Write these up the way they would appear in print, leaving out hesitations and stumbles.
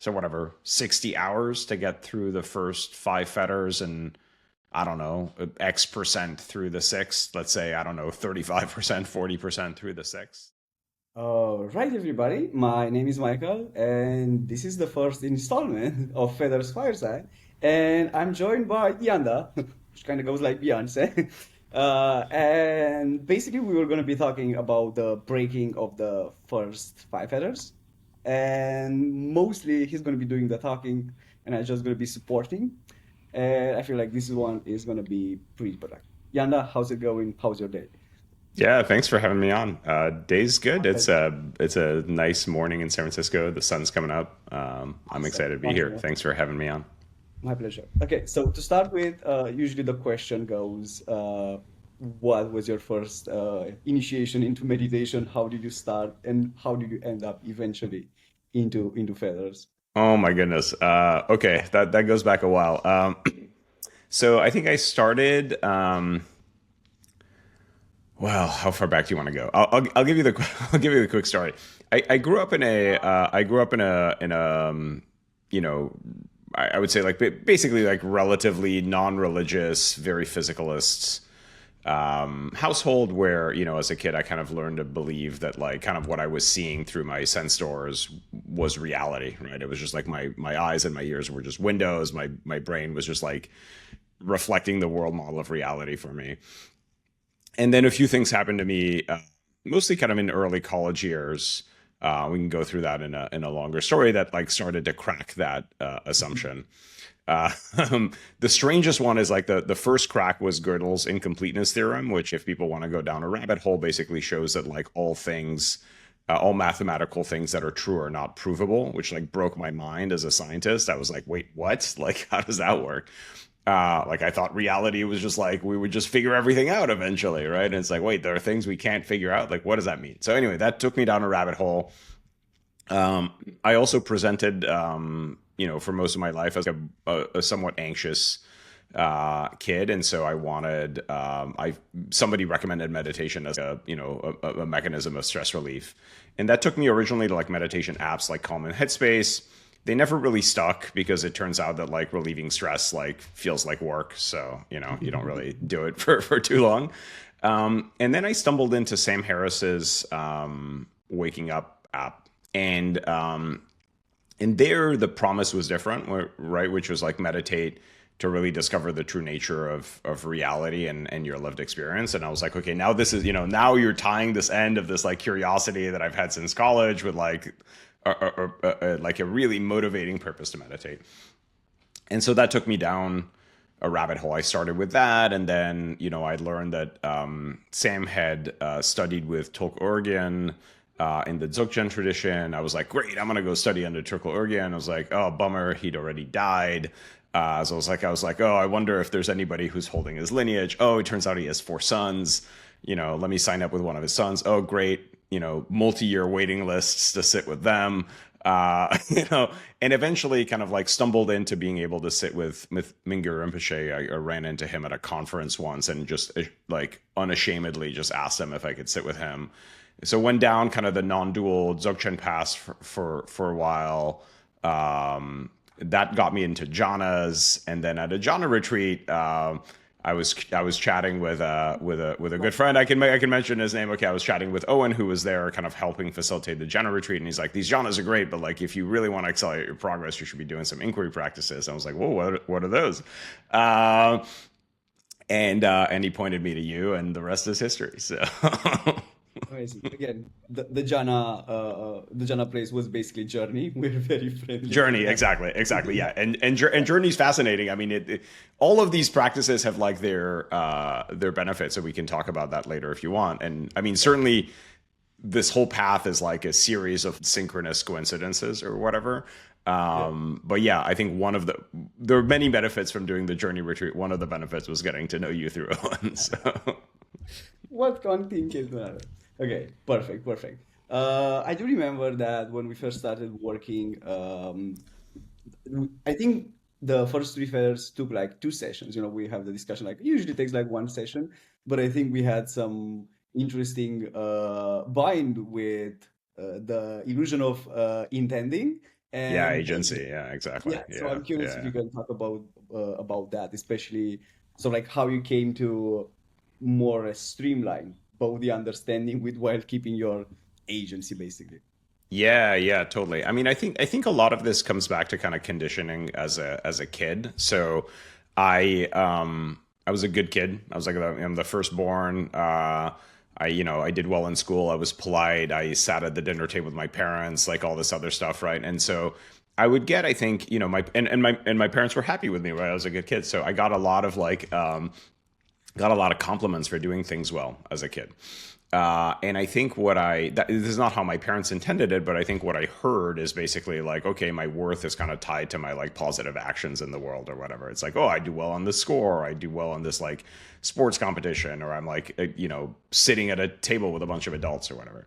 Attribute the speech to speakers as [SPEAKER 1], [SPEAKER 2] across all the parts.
[SPEAKER 1] so whatever, 60 hours to get through the first five fetters, and I don't know, X percent through the sixth. Let's say, I don't know, 35%, 40% through the sixth.
[SPEAKER 2] Right, everybody. My name is Michael, and this is the first installment of Fetters Fireside. And I'm joined by Yanda, which kind of goes like Beyonce. And basically, we were going to be talking about the breaking of the first five fetters. And mostly, he's going to be doing the talking, and I'm just going to be supporting. And I feel like this one is going to be pretty productive. Yanda, how's it going? How's your day?
[SPEAKER 1] Yeah, thanks for having me on. Day's good.
[SPEAKER 2] My pleasure.
[SPEAKER 1] It's a nice morning in San Francisco. The sun's coming up. I'm
[SPEAKER 2] Awesome.
[SPEAKER 1] excited to be here.
[SPEAKER 2] Awesome.
[SPEAKER 1] Thanks for having me on.
[SPEAKER 2] My pleasure. Okay, so to start with, usually the question goes, what was your first initiation into meditation? How did you start, and how did you end up eventually into feathers?
[SPEAKER 1] Oh my goodness. Okay, that goes back a while. So I think I started. Well, how far back do you want to go? I'll give you the I'll give you the quick story. I grew up in a I grew up in a you know I would say like basically like relatively non-religious, very physicalist household where as a kid I kind of learned to believe that like kind of what I was seeing through my sense doors was reality, right? It was just like my eyes and my ears were just windows. My brain was just like reflecting the world model of reality for me. And then a few things happened to me, mostly kind of in early college years. We can go through that in a longer story that like started to crack that assumption. Uh, the strangest one is like the first crack was Gödel's incompleteness theorem, which if people want to go down a rabbit hole, basically shows that like all things, all mathematical things that are true are not provable, which like broke my mind as a scientist. I was like, wait, what? Like, how does that work? Like I thought reality was just like we would just figure everything out eventually, right? And it's like, wait, there are things we can't figure out. Like, what does that mean? So anyway, that took me down a rabbit hole. I also presented, for most of my life as a somewhat anxious kid, and so I wanted, I somebody recommended meditation as a mechanism of stress relief, and that took me originally to like meditation apps like Calm and Headspace. They never really stuck because it turns out that like relieving stress like feels like work, so you don't really do it for too long. And then I stumbled into Sam Harris's Waking Up app, and there the promise was different, right? Which was like meditate to really discover the true nature of reality and your lived experience. And I was like, okay, now this is, now you're tying this end of this like curiosity that I've had since college with like like a really motivating purpose to meditate. And so that took me down a rabbit hole. I started with that, and then I learned that Sam had studied with Tolkien in the Dzogchen tradition. I was like, great, I'm gonna go study under Tolkien. I was like, oh, bummer, he'd already died. So I was like, oh, I wonder if there's anybody who's holding his lineage. Oh, it turns out he has four sons. Let me sign up with one of his sons. Oh, great. Multi-year waiting lists to sit with them. And eventually kind of like stumbled into being able to sit with Mingyur Rinpoche. I ran into him at a conference once and just like unashamedly just asked him if I could sit with him. So went down kind of the non-dual Dzogchen path for a while. That got me into jhanas, and then at a jhana retreat, I was chatting with a good friend. I can mention his name. Okay, I was chatting with Owen, who was there, kind of helping facilitate the jhana retreat, and he's like, "These jhanas are great, but like if you really want to accelerate your progress, you should be doing some inquiry practices." I was like, "Whoa, what are those?" And he pointed me to you, and the rest is history. So.
[SPEAKER 2] Amazing. Again, the Jana place was basically Journey. We're very friendly to
[SPEAKER 1] Journey,
[SPEAKER 2] them.
[SPEAKER 1] exactly, yeah, and journey's fascinating. I mean, all of these practices have like their benefits, so we can talk about that later if you want. And I mean,
[SPEAKER 2] Yeah.
[SPEAKER 1] certainly, this whole path is like a series of synchronous coincidences or whatever.
[SPEAKER 2] Yeah.
[SPEAKER 1] But yeah, I think there are many benefits from doing the journey retreat. One of the benefits was getting to know you through Owen. So.
[SPEAKER 2] What can't think is that? Okay, perfect, perfect. I do remember that when we first started working, I think the first three fairs took like two sessions. We have the discussion like it usually takes like one session, but I think we had some interesting bind with the illusion of intending
[SPEAKER 1] Yeah,
[SPEAKER 2] And
[SPEAKER 1] agency. Yeah, exactly.
[SPEAKER 2] yeah, so
[SPEAKER 1] Yeah,
[SPEAKER 2] I'm curious if
[SPEAKER 1] yeah.
[SPEAKER 2] you can talk about that, especially so like how you came to more streamline both the understanding with while keeping your agency basically.
[SPEAKER 1] Yeah, yeah, totally. I mean, I think a lot of this comes back to kind of conditioning as a kid. So I was a good kid. I was like I'm the firstborn. I did well in school. I was polite. I sat at the dinner table with my parents, like all this other stuff, right? And so I would get, I think, my parents were happy with me, right? I was a good kid. So I got a lot of got a lot of compliments for doing things well as a kid. And I think this is not how my parents intended it, but I think what I heard is basically like, okay, my worth is kind of tied to my like positive actions in the world or whatever. It's like, oh, I do well on this score, or I do well on this like sports competition, or I'm like, sitting at a table with a bunch of adults or whatever.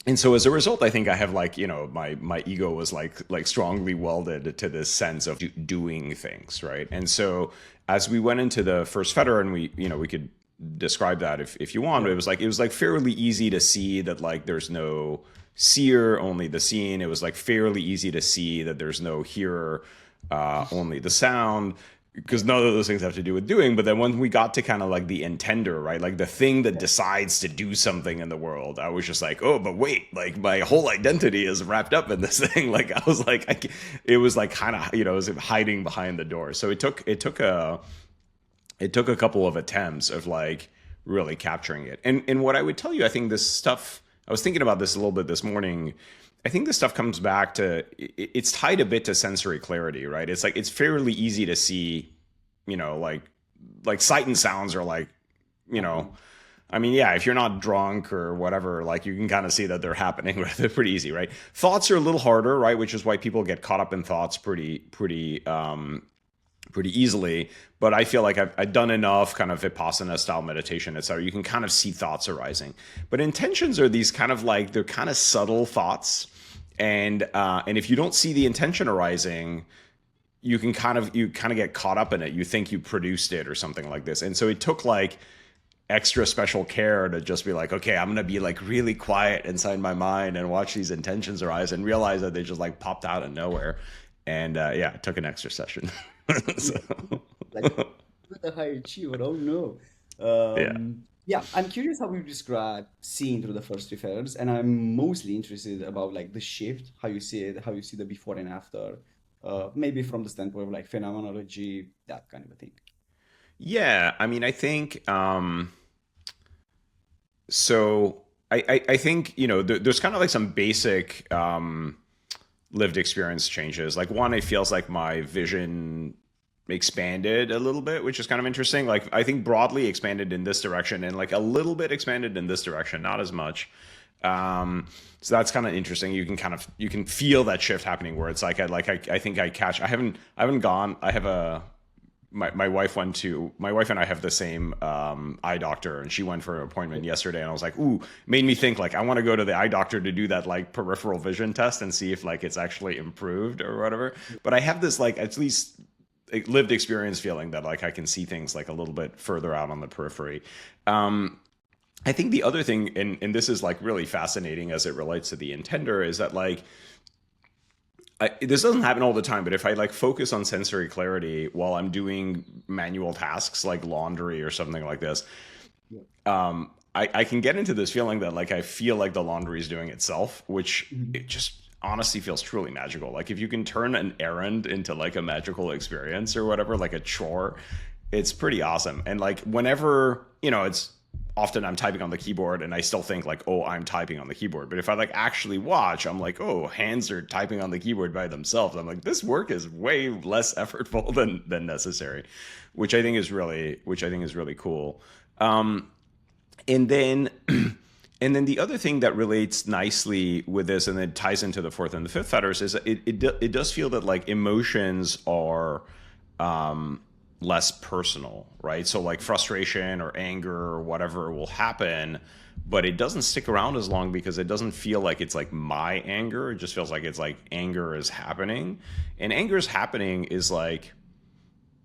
[SPEAKER 1] And so as a result, I think I have like, my ego was like strongly welded to this sense of doing things, right? And so as we went into the first Fetter, and we could describe that if you want, but
[SPEAKER 2] Yeah.
[SPEAKER 1] it was like fairly easy to see that like there's no seer, only the seen. It was like fairly easy to see that there's no hearer, only the sound, because none of those things have to do with doing. But then when we got to kind of like the intender, right, like the thing that decides to do something in the world, I was just like, oh, but wait, like my whole identity is wrapped up in this thing. Like I was like, it was like kind of, it was hiding behind the door. So it took a couple of attempts of like really capturing it. And what I would tell you, I think this stuff, I was thinking about this a little bit this morning. I think this stuff comes back to it's tied a bit to sensory clarity, right? It's like it's fairly easy to see, like sight and sounds are like, you know, I mean, yeah, if you're not drunk or whatever, like you can kind of see that they're happening. Right? They're pretty easy, right? Thoughts are a little harder, right? Which is why people get caught up in thoughts pretty easily. But I feel like I've done enough kind of Vipassana style meditation, et cetera. You can kind of see thoughts arising. But intentions are these kind of like, they're kind of subtle thoughts. And if you don't see the intention arising, you kind of get caught up in it. You think you produced it or something like this. And so it took like extra special care to just be like, okay, I'm gonna be like really quiet inside my mind and watch these intentions arise and realize that they just like popped out of nowhere. And yeah, it took an extra session. So
[SPEAKER 2] Yeah. Like what the high achiever, oh no.
[SPEAKER 1] yeah.
[SPEAKER 2] Yeah, I'm curious how you describe seeing through the first three feathers, and I'm mostly interested about like the shift, how you see it, how you see the before and after, maybe from the standpoint of like phenomenology, that kind of a thing.
[SPEAKER 1] Yeah, I mean, I think so. I think there's kind of like some basic lived experience changes. Like one, it feels like my vision expanded a little bit, which is kind of interesting. Like I think broadly expanded in this direction, and like a little bit expanded in this direction, not as much. So that's kind of interesting. You can feel that shift happening where it's like I think I haven't gone. I have a my wife and I have the same eye doctor, and she went for an appointment yesterday, and I was like, ooh, made me think like I want to go to the eye doctor to do that like peripheral vision test and see if like it's actually improved or whatever. But I have this like at least lived experience feeling that like I can see things like a little bit further out on the periphery. I think the other thing, and this is like really fascinating as it relates to the intender, is that like this doesn't happen all the time, but if I like focus on sensory clarity while I'm doing manual tasks like laundry or something like this,
[SPEAKER 2] Yeah.
[SPEAKER 1] I can get into this feeling that like I feel like the laundry is doing itself, which
[SPEAKER 2] Mhm.
[SPEAKER 1] it just honestly feels truly magical. Like if you can turn an errand into like a magical experience or whatever, like a chore, it's pretty awesome. And like whenever, it's often I'm typing on the keyboard and I still think like, oh, I'm typing on the keyboard. But if I like actually watch, I'm like, oh, hands are typing on the keyboard by themselves. I'm like, this work is way less effortful than necessary, which I think is really cool. And then and then the other thing that relates nicely with this, and then ties into the fourth and the fifth fetters, is that it does feel that like emotions are less personal, right? So like frustration or anger or whatever will happen, but it doesn't stick around as long because it doesn't feel like it's like my anger. It just feels like it's like anger is happening, and anger is happening is like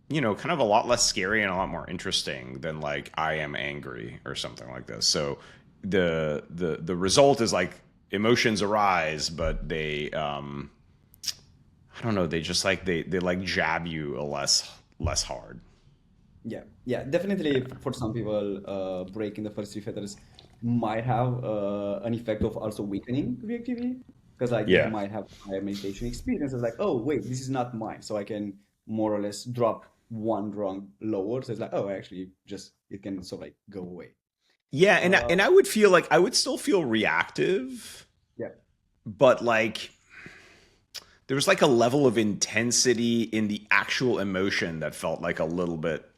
[SPEAKER 1] kind of a lot less scary and a lot more interesting than like I am angry or something like this. So the result is like emotions arise, but they I don't know, they just like they like jab you a less hard.
[SPEAKER 2] Yeah, yeah, definitely. For some people, breaking the first three feathers might have an effect of also weakening reactivity, because like they
[SPEAKER 1] Yeah.
[SPEAKER 2] might have higher meditation experiences. Like, oh wait, this is not mine, so I can more or less drop one rung lower. So it's like, oh, actually, just it can sort of like go away.
[SPEAKER 1] Yeah,
[SPEAKER 2] Uh,
[SPEAKER 1] and I would feel like I would still feel reactive,
[SPEAKER 2] yeah,
[SPEAKER 1] but like there was like a level of intensity in the actual emotion that felt like a little bit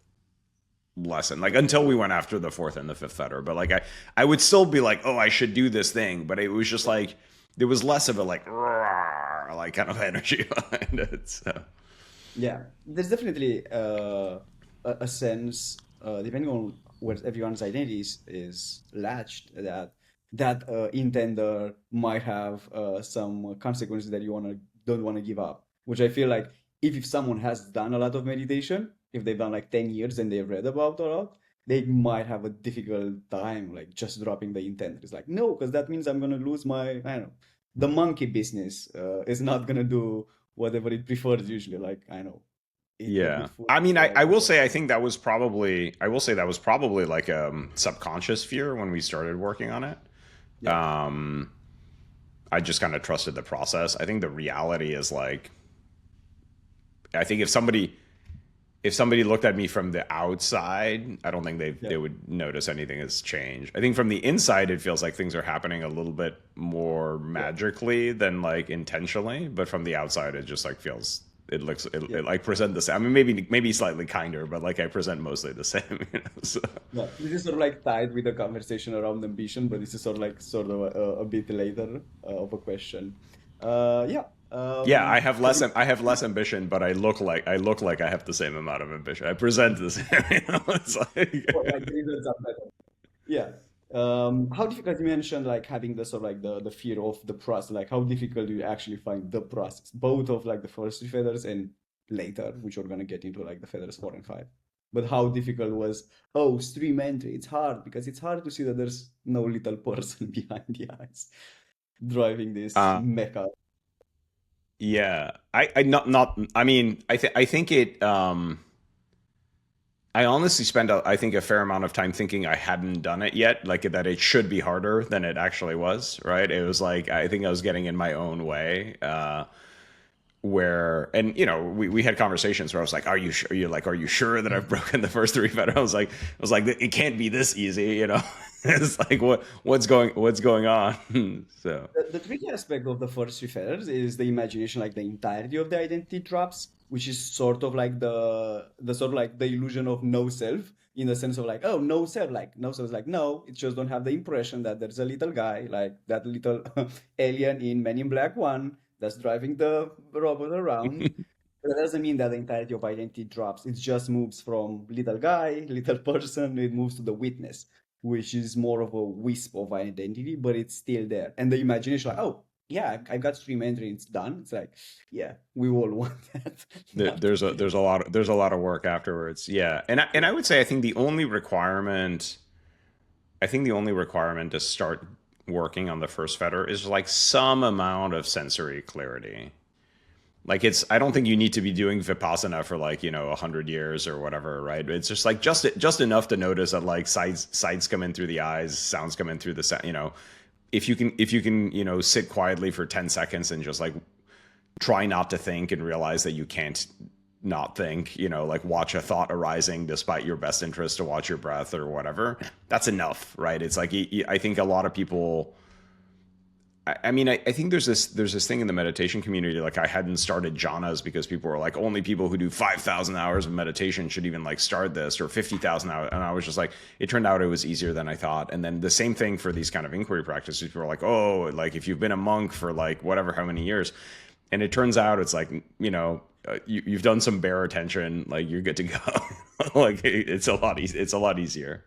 [SPEAKER 1] lessened. Like until we went after the fourth and the fifth fetter, but like I would still be like, oh, I should do this thing, but it was just like there was less of a like "Rawr," like kind of energy behind it. So
[SPEAKER 2] yeah. There's definitely a sense, depending on where everyone's identity is latched, that intender might have some consequences that you wanna don't want to give up. Which I feel like if someone has done a lot of meditation, if they've done like 10 years and they've read about a lot, they might have a difficult time like just dropping the intent. It's like, no, because that means I'm gonna lose my, I don't know, the monkey business is not gonna do whatever it prefers usually. Like, I know, eat the
[SPEAKER 1] yeah.
[SPEAKER 2] good food
[SPEAKER 1] I mean, I
[SPEAKER 2] instead.
[SPEAKER 1] will say I think that was probably I will say that was probably like a subconscious fear when we started working on it.
[SPEAKER 2] Yeah,
[SPEAKER 1] Um, I just kind of trusted the process. I think the reality is like I think if somebody looked at me from the outside, I don't think
[SPEAKER 2] yeah,
[SPEAKER 1] they would notice anything has changed. I think from the inside, it feels like things are happening a little bit more
[SPEAKER 2] yeah,
[SPEAKER 1] magically than like intentionally. But from the outside, it just like feels
[SPEAKER 2] yeah.
[SPEAKER 1] it like present the same. I mean, maybe slightly kinder, but like I present mostly the same. You know? So,
[SPEAKER 2] Yeah, this is sort of like tied with the conversation around ambition, but this is sort of a bit later of a question. Yeah.
[SPEAKER 1] yeah,
[SPEAKER 2] Have you?
[SPEAKER 1] I have less ambition, but I look like I have the same amount of ambition. I present the same. You know? It's
[SPEAKER 2] Well, like
[SPEAKER 1] like
[SPEAKER 2] the results are better. Yeah. How difficult you mentioned like having the sort of like the fear of the process, like how difficult do you actually find the process, both of like the first three feathers and later, which we're gonna get into like the feathers 4 and 5. But how difficult was, oh, stream entry? It's hard because it's hard to see that there's no little person behind the eyes driving this
[SPEAKER 1] uh,
[SPEAKER 2] mecha.
[SPEAKER 1] yeah, I not I mean I think it I honestly spent I think a fair amount of time thinking I hadn't done it yet, like that it should be harder than it actually was, right? It was like I think I was getting in my own way. Where and you know we had conversations where I was like, are you sure? Are you sure that I've broken the first three fetters? I was like, it can't be this easy, you know. It's like what's going on? So
[SPEAKER 2] The tricky aspect of the first three feathers is the imagination, like the entirety of the identity drops, which is sort of like the sort of like the illusion of no self, in the sense of like, oh, no self, like no self is like no, it just don't have the impression that there's a little guy, like that little alien in Men in Black 1 that's driving the robot around. But that doesn't mean that the entirety of identity drops. It just moves from little guy, little person, it moves to the witness, which is more of a wisp of identity, but it's still there. And the imagination, like, oh, yeah, I've got stream entry, it's done. It's like, yeah, we all want that. Not to feel.
[SPEAKER 1] there's a lot of work afterwards. Yeah, and
[SPEAKER 2] Yeah,
[SPEAKER 1] I would say I think the only requirement to start working on the first fetter is like some amount of sensory clarity. Like it's I don't think you need to be doing vipassana for like, you know, 100 years or whatever, right? It's just like just enough to notice that like sights come in through the eyes, sounds come in through the you know, if you can, you know, sit quietly for 10 seconds and just like try not to think and realize that you can't not think, you know, like watch a thought arising despite your best interest to watch your breath or whatever. That's enough, right? It's like I think a lot of people I mean, I think there's this thing in the meditation community. Like I hadn't started jhanas because people were like, only people who do 5,000 hours of meditation should even like start this, or 50,000 hours. And I was just like, it turned out it was easier than I thought. And then the same thing for these kind of inquiry practices. People are like, oh, like if you've been a monk for like whatever how many years, and it turns out it's like, you know, you've done some bare attention, like you're good to go. Like it's a lot easier.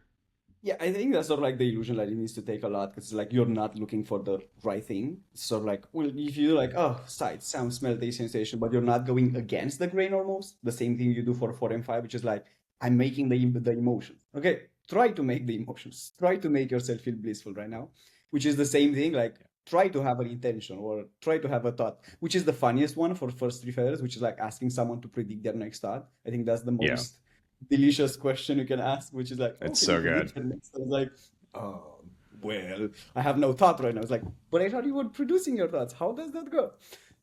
[SPEAKER 2] yeah, I think that's sort of like the illusion that it needs to take a lot because like you're not looking for the right thing. It's sort of like, well, if you like, oh, sight, sound, smell, taste, sensation, but you're not going against the grain almost, the same thing you do for 4 and 5, which is like, I'm making the emotions. Okay, try to make the emotions. Try to make yourself feel blissful right now, which is the same thing. Like try to have an intention or try to have a thought, which is the funniest one for first three feathers, which is like asking someone to predict their next thought. I think that's the
[SPEAKER 1] Yeah,
[SPEAKER 2] most delicious question you can ask, which is like, oh,
[SPEAKER 1] it's
[SPEAKER 2] can you
[SPEAKER 1] so good.
[SPEAKER 2] predict your next thought? It's like, oh, well, I have no thought right now. It's like, but I thought you were producing your thoughts. How does that go?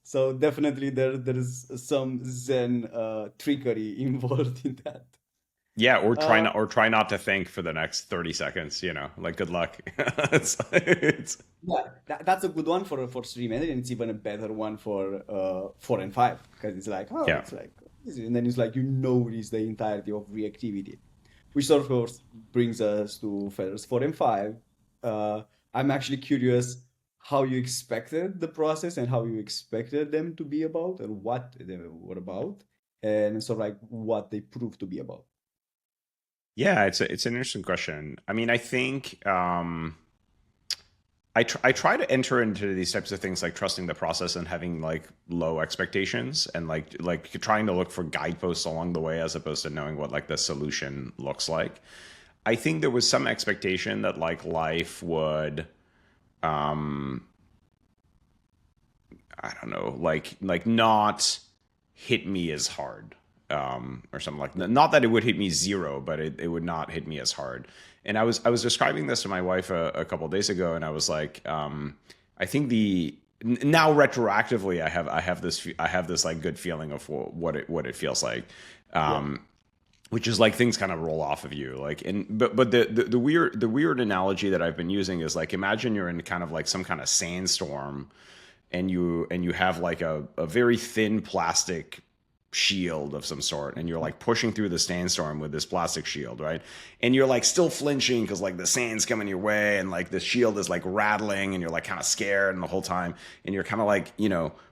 [SPEAKER 2] So definitely there is some Zen trickery involved in that.
[SPEAKER 1] Yeah,
[SPEAKER 2] Uh,
[SPEAKER 1] or try not to think for the next 30 seconds, like good luck. It's
[SPEAKER 2] Yeah, that's a good one for stream ended, and it's even a better one for 4 and 5 because it's like, oh,
[SPEAKER 1] yeah.
[SPEAKER 2] it's like easy. And then it's like you notice the entirety of reactivity, which of course brings us to Fetters 4 and 5. Uh, I'm actually curious how you expected the process and how you expected them to be about and what they were about, and sort of like what they proved to be about.
[SPEAKER 1] Yeah, it's an interesting question. I mean, I think I try to enter into these types of things like trusting the process and having like low expectations and like trying to look for guideposts along the way as opposed to knowing what like the solution looks like. I think there was some expectation that like life would um I don't know, like not hit me as hard, or something like that. Not that it would hit me zero, but it would not hit me as hard. And I was describing this to my wife a couple of days ago, and I was like, I think now retroactively, I have this like good feeling of what it feels like.
[SPEAKER 2] Yeah.
[SPEAKER 1] Um, which is like things kind of roll off of you like and but the weird analogy that I've been using is like imagine you're in kind of like some kind of sandstorm and you have like a very thin plastic shield of some sort and you're like pushing through the sandstorm with this plastic shield, right? And you're like still flinching because like the sand's coming your way and like the shield is like rattling and you're like kind of scared and the whole time and you're kind of like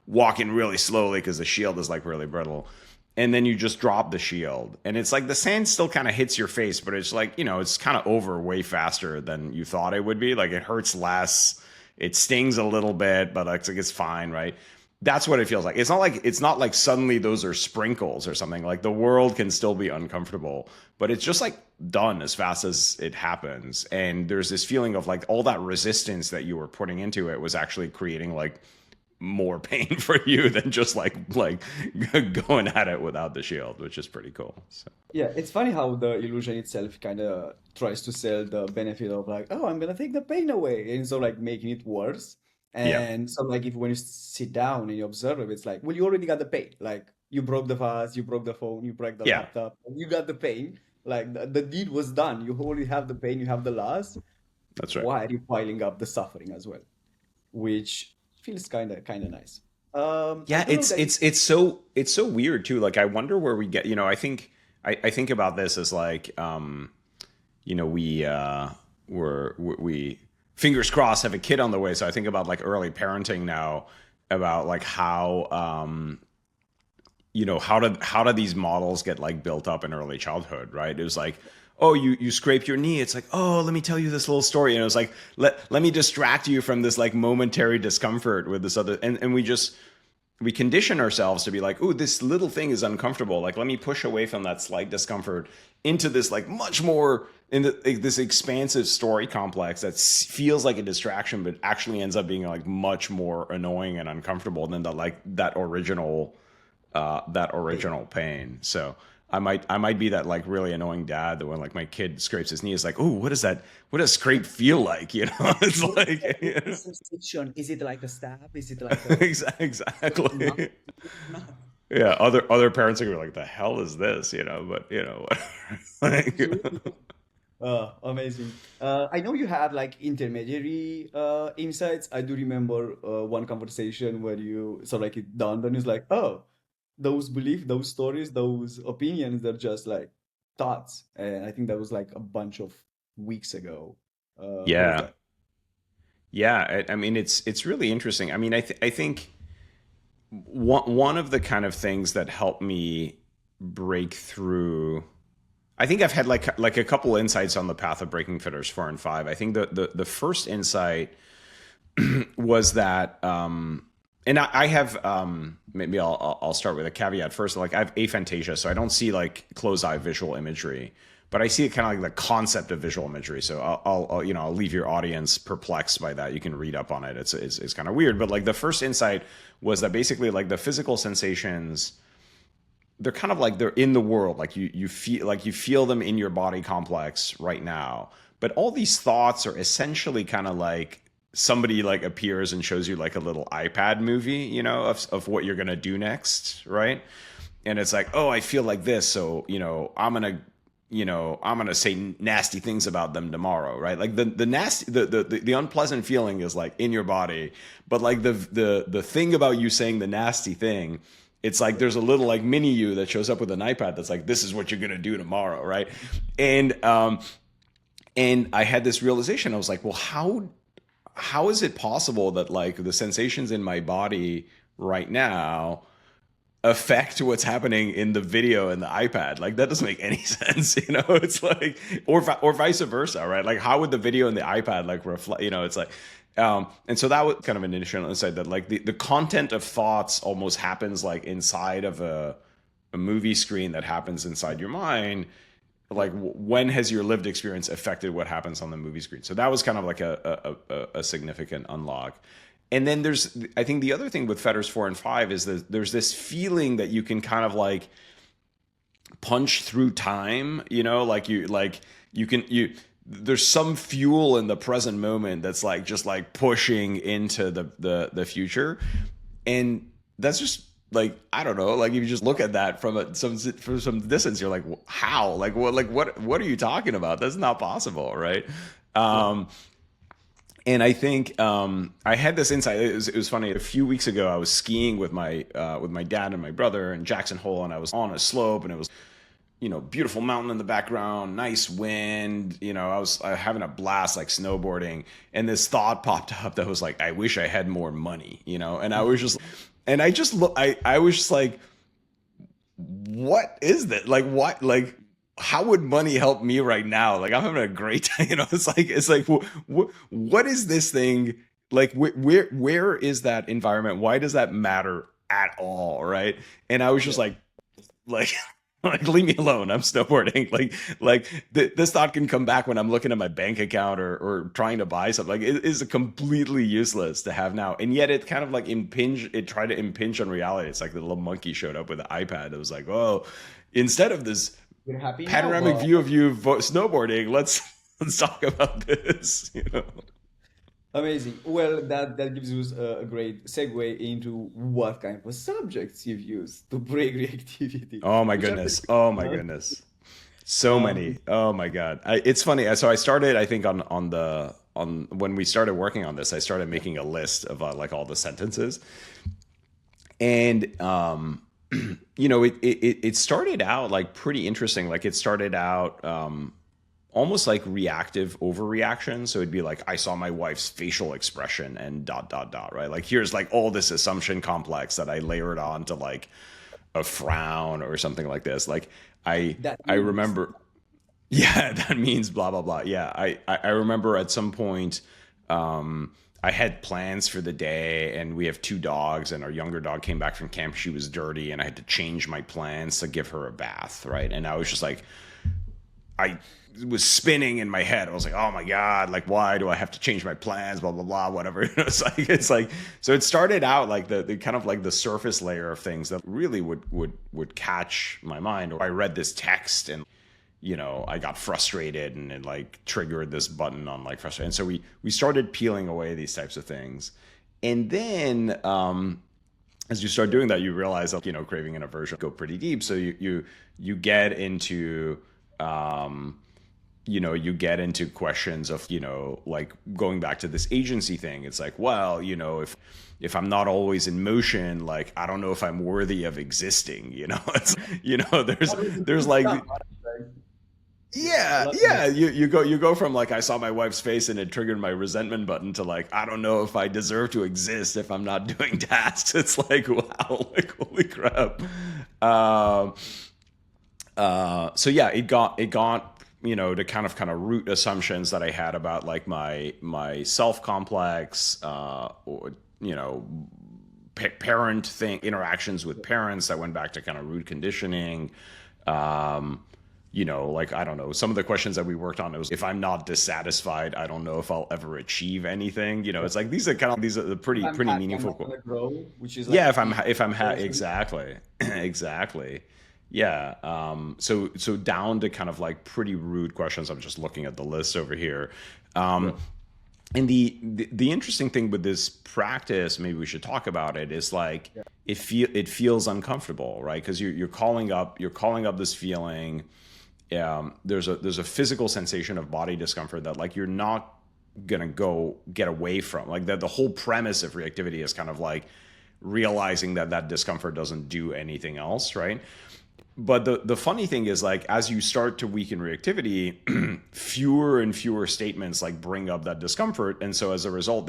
[SPEAKER 1] walking really slowly because the shield is like really brittle. And then you just drop the shield and it's like the sand still kind of hits your face, but it's like it's kind of over way faster than you thought it would be. Like it hurts less, it stings a little bit, but like it's fine, right? That's what it feels like. It's not like suddenly those are sprinkles or something. Like the world can still be uncomfortable, but it's just like done as fast as it happens. And there's this feeling of like all that resistance that you were putting into it was actually creating like more pain for you than just like going at it without the shield, which is pretty cool. So
[SPEAKER 2] Yeah, it's funny how the illusion itself kind of tries to sell the benefit of like, oh, I'm gonna take the pain away, and so like making it worse.
[SPEAKER 1] yeah,
[SPEAKER 2] And so like if when you sit down and you observe it, it's like, well, you already got the pain. Like you broke the vase, you broke the phone, you broke the
[SPEAKER 1] yeah,
[SPEAKER 2] laptop, you got the pain. Like the deed was done. You already have the pain, you have the loss.
[SPEAKER 1] that's right.
[SPEAKER 2] Why are you piling up the suffering as well? Which feels kind of nice. I
[SPEAKER 1] Yeah,
[SPEAKER 2] don't know that.
[SPEAKER 1] it's so weird too. Like I wonder where we get. I think about this as like we fingers crossed have a kid on the way. So I think about like early parenting now about like how how do these models get like built up in early childhood, right? It was like, oh, you scraped your knee. It's like, oh, let me tell you this little story. And it was like, let me distract you from this like momentary discomfort with this other, and we condition ourselves to be like, oh, this little thing is uncomfortable. Like, let me push away from that slight discomfort into this like much more this expansive story complex that feels like a distraction, but actually ends up being like much more annoying and uncomfortable than that original pain. So I might be that like really annoying dad that when like my kid scrapes his knee is like, oh, what is that? What does scrape feel like? It's
[SPEAKER 2] What is
[SPEAKER 1] like
[SPEAKER 2] the sensation? Is it like a stab? Is it like a knock?
[SPEAKER 1] exactly.
[SPEAKER 2] Not.
[SPEAKER 1] Yeah, other parents are like, the hell is this? But like,
[SPEAKER 2] Amazing. I know you had like intermediary insights. I do remember one conversation where you sort of like it dawned on you, it's like, oh, those beliefs, those stories, those opinions, they're just like thoughts. And I think that was like a bunch of weeks ago. How was
[SPEAKER 1] yeah,
[SPEAKER 2] that?
[SPEAKER 1] yeah. I mean, it's really interesting. I mean, I think one of the kind of things that helped me break through. I think I've had like a couple insights on the path of breaking Fetters 4 and 5. I think the first insight was that, and I have, maybe I'll start with a caveat first. Like I have aphantasia, so I don't see like closed eye visual imagery. but I see it kind of like the concept of visual imagery. So I'll leave your audience perplexed by that. You can read up on it. It's kind of weird, but like the first insight was that basically like the physical sensations, they're kind of like they're in the world. Like you feel them in your body complex right now. But all these thoughts are essentially kind of like somebody like appears and shows you like a little iPad movie, you know, of what you're gonna do next, right? And it's like, oh, I feel like this, so I'm gonna say nasty things about them tomorrow, right? Like the nasty, the unpleasant feeling is like in your body, but like the thing about you saying the nasty thing, it's like there's a little like mini you that shows up with an iPad that's like, this is what you're gonna do tomorrow, right? And I had this realization. I was like, well, how is it possible that like the sensations in my body right now affect what's happening in the video and the iPad? Like that doesn't make any sense, you know? It's like, or vice versa, right? Like how would the video and the iPad like reflect, it's like, and so that was kind of an initial insight that like the content of thoughts almost happens like inside of a movie screen that happens inside your mind. Like when has your lived experience affected what happens on the movie screen? So that was kind of like a significant unlock. And then I think the other thing with Fetters 4 and 5 is that there's this feeling that you can kind of like punch through time, there's some fuel in the present moment that's like just like pushing into the future. And that's just like, I don't know, like if you just look at that from some distance, you're like, how? Like what are you talking about? That's not possible, right? And I think I had this insight. It was funny. A few weeks ago, I was skiing with my dad and my brother in Jackson Hole, and I was on a slope, and it was beautiful mountain in the background, nice wind. I was having a blast, like snowboarding, and this thought popped up that was like, I wish I had more money, and I was just, and I just look, I was just like, what is that? Like what? Like how would money help me right now? Like I'm having a great time. It's like what is this thing? Like where is that environment? Why does that matter at all? Right? And I was just like like leave me alone. I'm snowboarding. This thought can come back when I'm looking at my bank account or trying to buy something. Like it is completely useless to have now. And yet it kind of like tried to impinge on reality. It's like the little monkey showed up with an iPad. It was like, oh, instead of this panoramic view of you snowboarding, let's talk about this.
[SPEAKER 2] Amazing. Well, that gives us a great segue into what kind of subjects you've used to break reactivity.
[SPEAKER 1] Oh my goodness. Oh my goodness. So many. Oh my God. It's funny. So I started, I think on when we started working on this, I started making a list of like all the sentences. And, it started out like pretty interesting. Like it started out, almost like reactive overreaction. So it'd be like, I saw my wife's facial expression and ... right? Like here's like all this assumption complex that I layered on to like a frown or something like this. Like I remember, yeah, that means blah, blah, blah. Yeah. I remember at some point, I had plans for the day and we have 2 dogs and our younger dog came back from camp. She was dirty and I had to change my plans to give her a bath. Right. And I was just like, I was spinning in my head. I was like, oh my God, like, why do I have to change my plans? Blah, blah, blah, whatever. It's like, so it started out like the kind of like the surface layer of things that really would catch my mind. Or I read this text and, I got frustrated and it like triggered this button on like frustration. And so we started peeling away these types of things. And then, as you start doing that, you realize that, craving and aversion go pretty deep. So you get into, you get into questions of, like going back to this agency thing. It's like, well, if I'm not always in motion, like, I don't know if I'm worthy of existing, it's, there's like, yeah. You go from like, I saw my wife's face and it triggered my resentment button to like, I don't know if I deserve to exist if I'm not doing tasks. It's like, wow, like, holy crap. So yeah, it got to kind of root assumptions that I had about like my self complex, or parent interactions with parents that went back to kind of root conditioning, like, I don't know, some of the questions that we worked on, it was, if I'm not dissatisfied, I don't know if I'll ever achieve anything. It's like, these are the
[SPEAKER 2] If I'm
[SPEAKER 1] pretty
[SPEAKER 2] happy, I'm
[SPEAKER 1] meaningful.
[SPEAKER 2] not gonna grow, which is like
[SPEAKER 1] Yeah,
[SPEAKER 2] a key person.
[SPEAKER 1] exactly, exactly. Yeah. So down to kind of like pretty rude questions. I'm just looking at the list over here.
[SPEAKER 2] Yeah.
[SPEAKER 1] Um, and the interesting thing with this practice, maybe we should talk about it, is like
[SPEAKER 2] Yeah.
[SPEAKER 1] it feels uncomfortable, right? Because you're calling up this feeling. There's a physical sensation of body discomfort that like you're not gonna go get away from. Like that, the whole premise of reactivity is kind of like realizing that that discomfort doesn't do anything else, right? But the funny thing is, like, as you start to weaken reactivity, fewer and fewer statements like bring up that discomfort, and so as a result,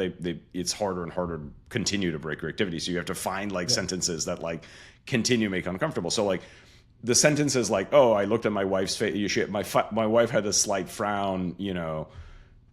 [SPEAKER 1] it's harder and harder to continue to break reactivity. So you have to find like
[SPEAKER 2] Yeah.
[SPEAKER 1] sentences that like continue to make uncomfortable. So like the sentences like, "Oh, I looked at my wife's face. My wife had a slight frown,"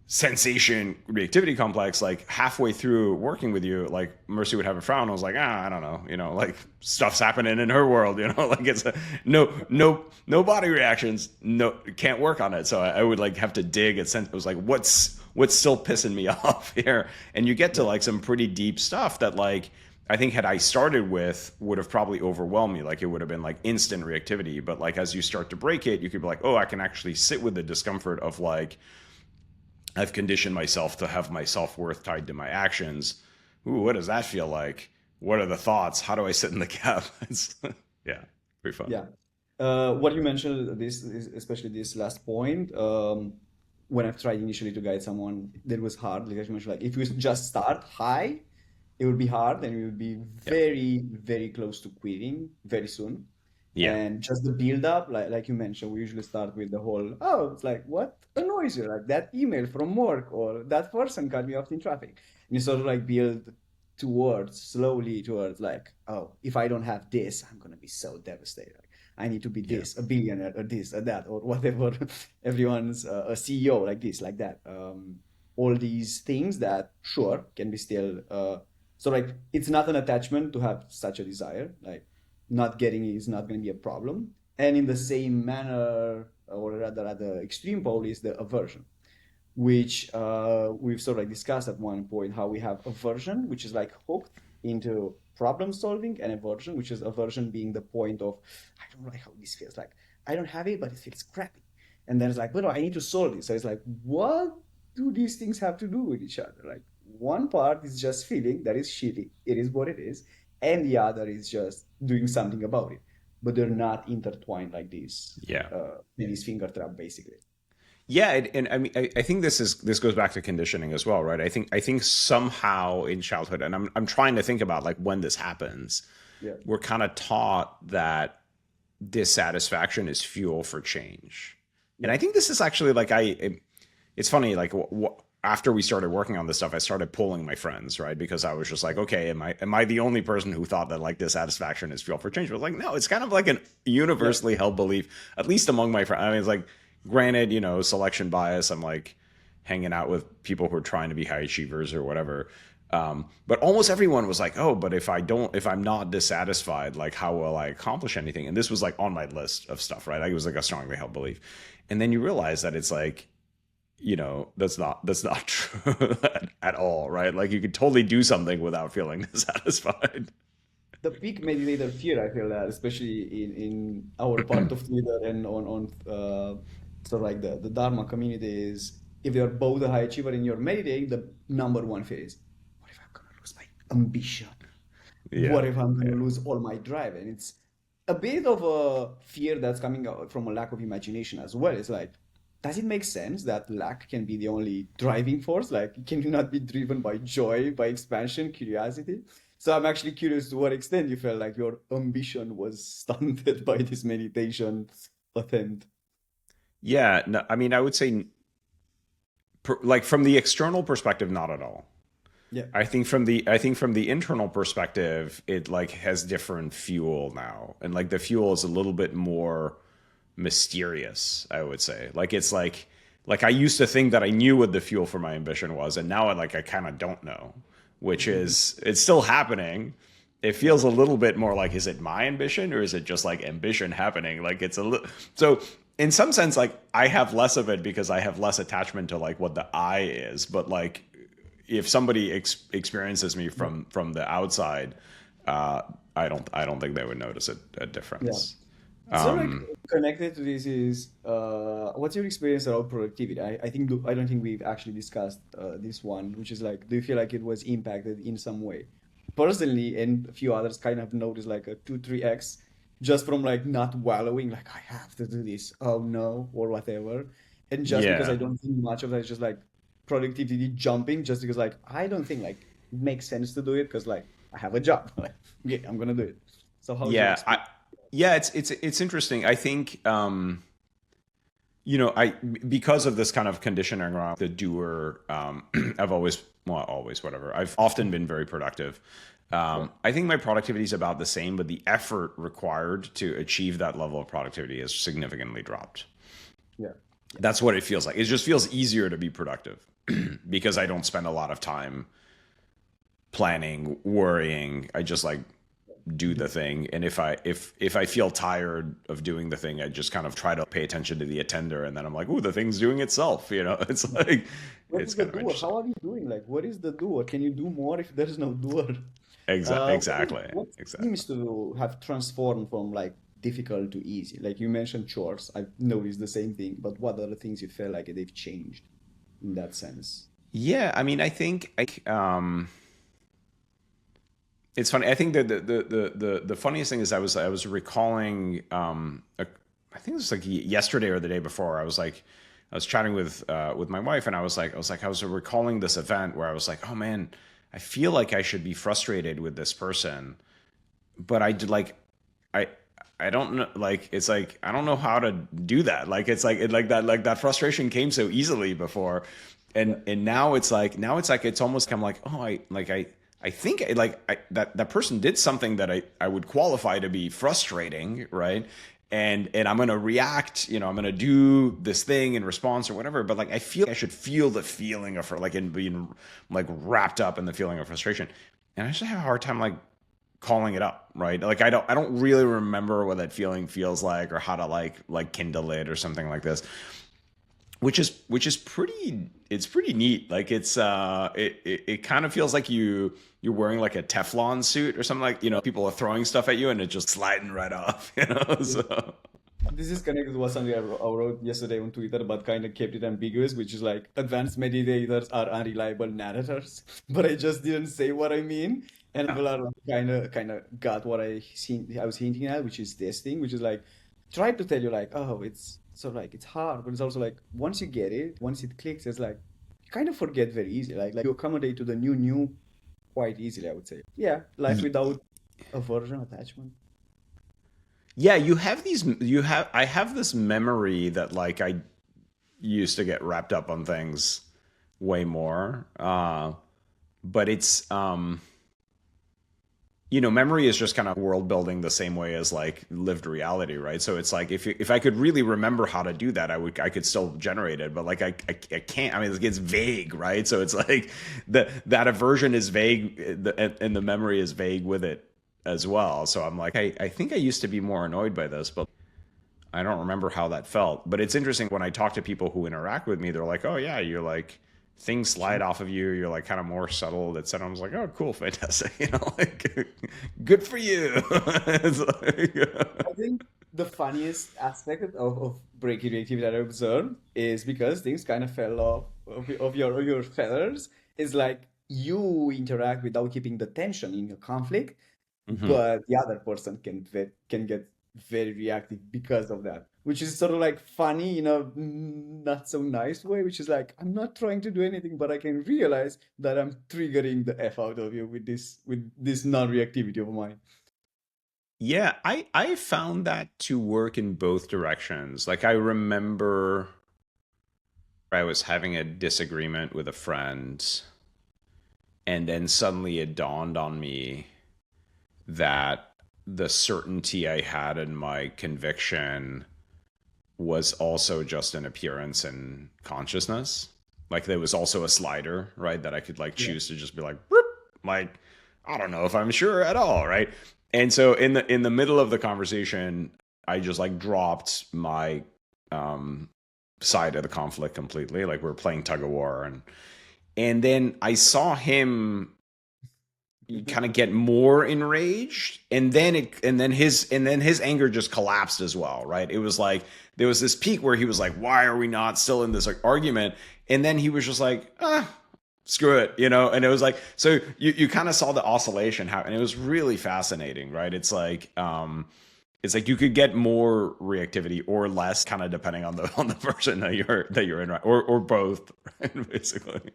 [SPEAKER 1] sensation reactivity complex. Like halfway through working with you, like Mercy would have a frown. I was like, I don't know, like stuff's happening in her world, like it's no body reactions, no, can't work on it. So I would like have to dig at sense. It was like, what's still pissing me off here? And you get to like some pretty deep stuff that like I think had I started with would have probably overwhelmed me. Like it would have been like instant reactivity. But like as you start to break it, you could be like, oh, I can actually sit with the discomfort of like, I've conditioned myself to have my self-worth tied to my actions. Ooh, what does that feel like? What are the thoughts? How do I sit in the gap? It's, yeah, pretty fun.
[SPEAKER 2] Yeah. What you mentioned, this is especially this last point. When I've tried initially to guide someone, that was hard. Like you mentioned, like if you just start high, it would be hard and you would be
[SPEAKER 1] Yeah.
[SPEAKER 2] very, very close to quitting very soon.
[SPEAKER 1] Yeah.
[SPEAKER 2] And just the build up, like you mentioned, we usually start with the whole, oh, it's like, what annoys you? Like that email from work or that person cut me off in traffic. And you sort of like build slowly towards like, oh, if I don't have this, I'm gonna be so devastated. Like, I need to be
[SPEAKER 1] Yeah.
[SPEAKER 2] this, a billionaire, or this, or that, or whatever. Everyone's a CEO, like this, like that. All these things that sure can be still so like it's not an attachment to have such a desire. Like not getting it is not going to be a problem. And in the same manner, or rather at the extreme pole, is the aversion, which we've sort of like discussed at one point how we have aversion, which is like hooked into problem solving, and aversion, which is aversion being the point of, I don't like how this feels like. I don't have it, but it feels crappy. And then it's like, well, no, I need to solve this. So it's like, what do these things have to do with each other? Like one part is just feeling that is shitty. It is what it is. And the other is just doing something about it. But they're not intertwined like this.
[SPEAKER 1] Yeah.
[SPEAKER 2] This finger trap, basically.
[SPEAKER 1] Yeah, and I mean, I think this goes back to conditioning as well, right? I think somehow in childhood, and I'm trying to think about like when this happens,
[SPEAKER 2] Yeah.
[SPEAKER 1] we're kind of taught that dissatisfaction is fuel for change, and
[SPEAKER 2] Yeah.
[SPEAKER 1] I think this is actually like it's funny, like after we started working on this stuff, I started polling my friends, right? Because I was just like, okay, am I the only person who thought that like dissatisfaction is fuel for change? I was like, no, it's kind of like an
[SPEAKER 2] Yeah.
[SPEAKER 1] universally held belief, at least among my friends. I mean, it's like, granted, selection bias. I'm like hanging out with people who are trying to be high achievers or whatever. But almost everyone was like, oh, but if I'm not dissatisfied, like how will I accomplish anything? And this was like on my list of stuff, right? Like, it was like a strongly held belief. And then you realize that it's like, that's not true at all, right? Like you could totally do something without feeling dissatisfied.
[SPEAKER 2] The peak meditator fear, I feel that, especially in our part of Twitter and on sort of like the Dharma community, is if you're both a high achiever and you're meditating, the number one fear is, what if I'm gonna lose my ambition?
[SPEAKER 1] Yeah.
[SPEAKER 2] What if I'm
[SPEAKER 1] Yeah.
[SPEAKER 2] gonna lose all my drive? And it's a bit of a fear that's coming out from a lack of imagination as well. It's like, does it make sense that lack can be the only driving force? Like, can you not be driven by joy, by expansion, curiosity? So I'm actually curious to what extent you felt like your ambition was stunted by this meditation attempt.
[SPEAKER 1] Yeah. No, I mean, I would say, like from the external perspective, not at all.
[SPEAKER 2] Yeah.
[SPEAKER 1] I think from the internal perspective, it like has different fuel now, and like the fuel is a little bit more mysterious, I would say. Like it's like I used to think that I knew what the fuel for my ambition was, and now I kind of don't know, which is, it's still happening. It feels a little bit more like, is it my ambition or is it just like ambition happening? Like it's a little, so in some sense, like I have less of it because I have less attachment to like what the I is. But like, if somebody experiences me
[SPEAKER 2] Yeah.
[SPEAKER 1] from the outside, uh, I don't think they would notice a
[SPEAKER 2] Yeah.
[SPEAKER 1] difference.
[SPEAKER 2] So like
[SPEAKER 1] Um,
[SPEAKER 2] connected to this is what's your experience around productivity? I think I don't think we've actually discussed this one, which is like, do you feel like it was impacted in some way? Personally, and a few others kind of noticed like a 2-3x just from like not wallowing, like I have to do this, oh no, or whatever. And just because I
[SPEAKER 1] yeah,
[SPEAKER 2] don't think much of that, it's just like productivity jumping, just because like I don't think like it makes sense to do it because like I have a job. Like, okay, I'm gonna do it. So how's your
[SPEAKER 1] yeah,
[SPEAKER 2] experience?
[SPEAKER 1] yeah. It's interesting. I think I because of this kind of conditioning around the doer, I've always, well, always, whatever. I've often been very productive.
[SPEAKER 2] Yeah.
[SPEAKER 1] I think my productivity is about the same, but the effort required to achieve that level of productivity has significantly dropped.
[SPEAKER 2] Yeah.
[SPEAKER 1] That's what it feels like. It just feels easier to be productive because I don't spend a lot of time planning, worrying. I just like do the
[SPEAKER 2] Do.
[SPEAKER 1] thing. And if I feel tired of doing the thing, I just kind of try to pay attention to the attender, and then I'm like, ooh, the thing's doing itself. It's like
[SPEAKER 2] What
[SPEAKER 1] it's
[SPEAKER 2] is the
[SPEAKER 1] kind of
[SPEAKER 2] doer?
[SPEAKER 1] interesting.
[SPEAKER 2] How are you doing? Like, what is the doer? Can you do more if there is no doer?
[SPEAKER 1] Exactly.
[SPEAKER 2] What
[SPEAKER 1] Exactly.
[SPEAKER 2] seems to have transformed from like difficult to easy? Like you mentioned chores. I've noticed the same thing, but what other things you feel like they've changed in that sense?
[SPEAKER 1] Yeah, I mean, I think it's funny. I think that the funniest thing is I was recalling I think it was like yesterday or the day before. I was chatting with my wife, and I was recalling this event where I was like, oh man, I feel like I should be frustrated with this person, but I did like I I don't know, like it's like I don't know how to do that. Like it's like that frustration came so easily before,
[SPEAKER 2] Yeah.
[SPEAKER 1] and now it's like it's almost like I'm like, oh, I think that person did something that I would qualify to be frustrating, right? And I'm gonna react, I'm gonna do this thing in response or whatever. But like I feel I should feel the feeling of like in being like wrapped up in the feeling of frustration, and I just have a hard time like calling it up, right? Like I don't really remember what that feeling feels like or how to like kindle it or something like this, which is pretty, it's pretty neat. Like it kind of feels like you're wearing like a Teflon suit or something, like, people are throwing stuff at you and it's just sliding right off, so
[SPEAKER 2] This is connected to something I wrote yesterday on Twitter, but kind of kept it ambiguous, which is like advanced meditators are unreliable narrators. But I just didn't say what I mean, and
[SPEAKER 1] yeah.
[SPEAKER 2] people are like kind of got what I was hinting at, which is this thing, which is like try to tell you like, oh, it's so like it's hard, but it's also like once you get it, once it clicks, it's like you kind of forget very easily. Like you accommodate to the new quite easily, I would say. Yeah, life without aversion, attachment.
[SPEAKER 1] Yeah, I have this memory that like I used to get wrapped up on things way more, but it's memory is just kind of world building the same way as like lived reality, right? So it's like if I could really remember how to do that, I could still generate it, but like I can't. I mean, it's vague, right? So it's like that aversion is vague, and the memory is vague with it as well. So I'm like, I think I used to be more annoyed by this, but I don't remember how that felt. But it's interesting when I talk to people who interact with me, they're like, oh yeah, you're like, things slide off of you. You're like kind of more subtle, etc. I was like, oh, cool, fantastic. Like good for you. It's like,
[SPEAKER 2] I think the funniest aspect of breaking reactivity that I observed is because things kind of fell off of your feathers. Is like you interact without keeping the tension in your conflict,
[SPEAKER 1] Mhm.
[SPEAKER 2] but the other person can get very reactive because of that, which is sort of like funny in a not so nice way, which is like I'm not trying to do anything, but I can realize that I'm triggering the F out of you with this non-reactivity of mine.
[SPEAKER 1] Yeah, I found that to work in both directions. Like I remember I was having a disagreement with a friend, and then suddenly it dawned on me that the certainty I had in my conviction was also just an appearance in consciousness. Like there was also a slider, right? That I could like
[SPEAKER 2] Yeah.
[SPEAKER 1] choose to just be like, "Broop," like, I don't know if I'm sure at all, right? And so in the middle of the conversation, I just like dropped my side of the conflict completely. Like we were playing tug of war, and then I saw him kind of get more enraged, and then his anger just collapsed as well, right? It was like there was this peak where he was like, why are we not still in this like argument? And then he was just like, screw it, and it was like, so you kind of saw the oscillation happen. It was really fascinating, right? It's like you could get more reactivity or less, kind of depending on the person that you're in, right? Or both, right? Basically.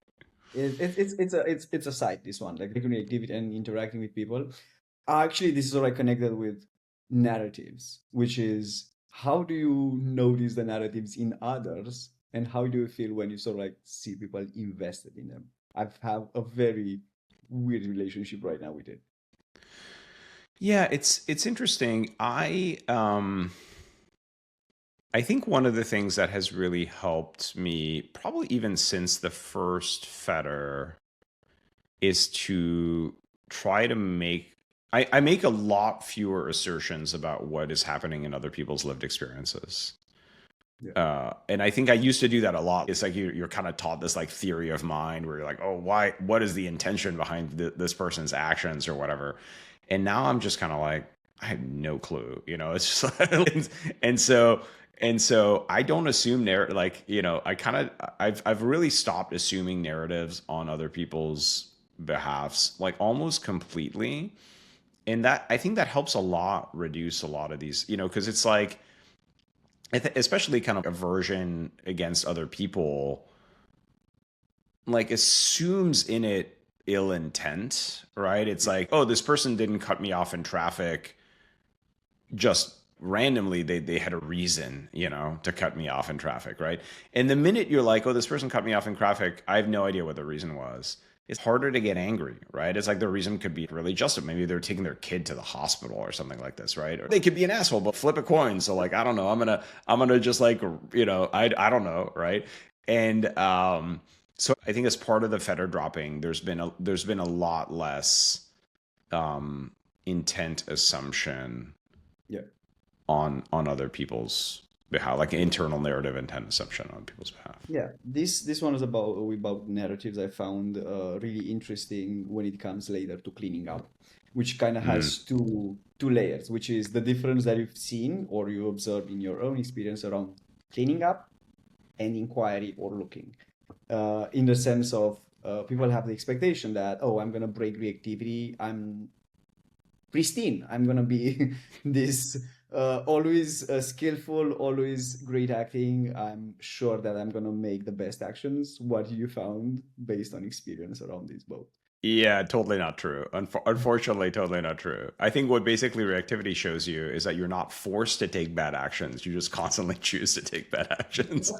[SPEAKER 2] It's a side, this one, like creativity and interacting with people. Actually, this is already connected with narratives, which is how do you notice the narratives in others, and how do you feel when you sort of like see people invested in them? I have a very weird relationship right now with it.
[SPEAKER 1] Yeah, it's interesting. I think one of the things that has really helped me, probably even since the first Fetter, is to try to I make a lot fewer assertions about what is happening in other people's lived experiences.
[SPEAKER 2] Yeah.
[SPEAKER 1] And I think I used to do that a lot. It's like you're kind of taught this like theory of mind where you're like, oh, what is the intention behind this person's actions or whatever. And now I'm just kind of like, I have no clue, it's just like, and so I don't assume like, I've really stopped assuming narratives on other people's behalfs, like almost completely. And that, I think that helps a lot reduce a lot of these, because it's like, especially kind of aversion against other people, like assumes in it ill intent, right? It's like, oh, this person didn't cut me off in traffic just randomly. They had a reason, to cut me off in traffic, right? And the minute you're like, oh, this person cut me off in traffic, I have no idea what the reason was, it's harder to get angry, right? It's like the reason could be really just maybe they're taking their kid to the hospital or something like this, right? Or they could be an asshole, but flip a coin. So like, I don't know, I'm gonna just like, I don't know, right? And so I think as part of the Fetter dropping, there's been a lot less intent assumption
[SPEAKER 2] Yeah.
[SPEAKER 1] on other people's behalf, like internal narrative intent assumption on people's behalf.
[SPEAKER 2] Yeah, this one is about narratives. I found really interesting when it comes later to cleaning up, which kind of has two layers, which is the difference that you've seen or you observed in your own experience around cleaning up and inquiry or looking. In the sense of people have the expectation that, oh, I'm gonna break reactivity, I'm pristine, I'm gonna be this always skillful, always great acting. I'm sure that I'm gonna make the best actions. What you found based on experience around this both?
[SPEAKER 1] Yeah, totally not true. Unfortunately, totally not true. I think what basically reactivity shows you is that you're not forced to take bad actions. You just constantly choose to take bad actions,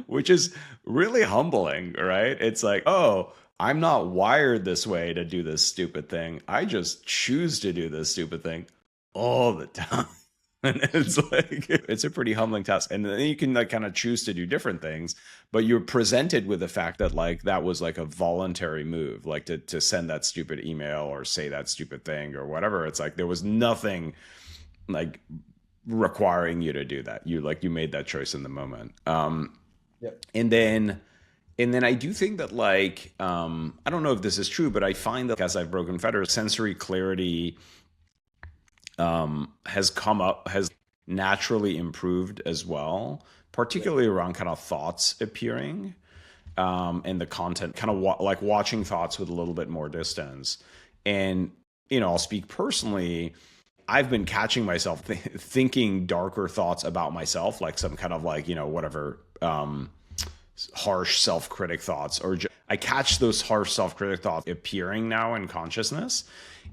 [SPEAKER 1] which is really humbling, right? It's like, oh, I'm not wired this way to do this stupid thing. I just choose to do this stupid thing all the time. And it's like it's a pretty humbling task. And then you can like kind of choose to do different things, but you're presented with the fact that like that was like a voluntary move, like to send that stupid email or say that stupid thing or whatever. It's like there was nothing like requiring you to do that. You made that choice in the moment.
[SPEAKER 2] Yep.
[SPEAKER 1] And then I do think that like I don't know if this is true, but I find that as I've broken fetters, sensory clarity has naturally improved as well, particularly around kind of thoughts appearing, and the content, kind of like watching thoughts with a little bit more distance. And I'll speak personally. I've been catching myself thinking darker thoughts about myself, like some kind of like whatever harsh self-critic thoughts, or I catch those harsh self-critic thoughts appearing now in consciousness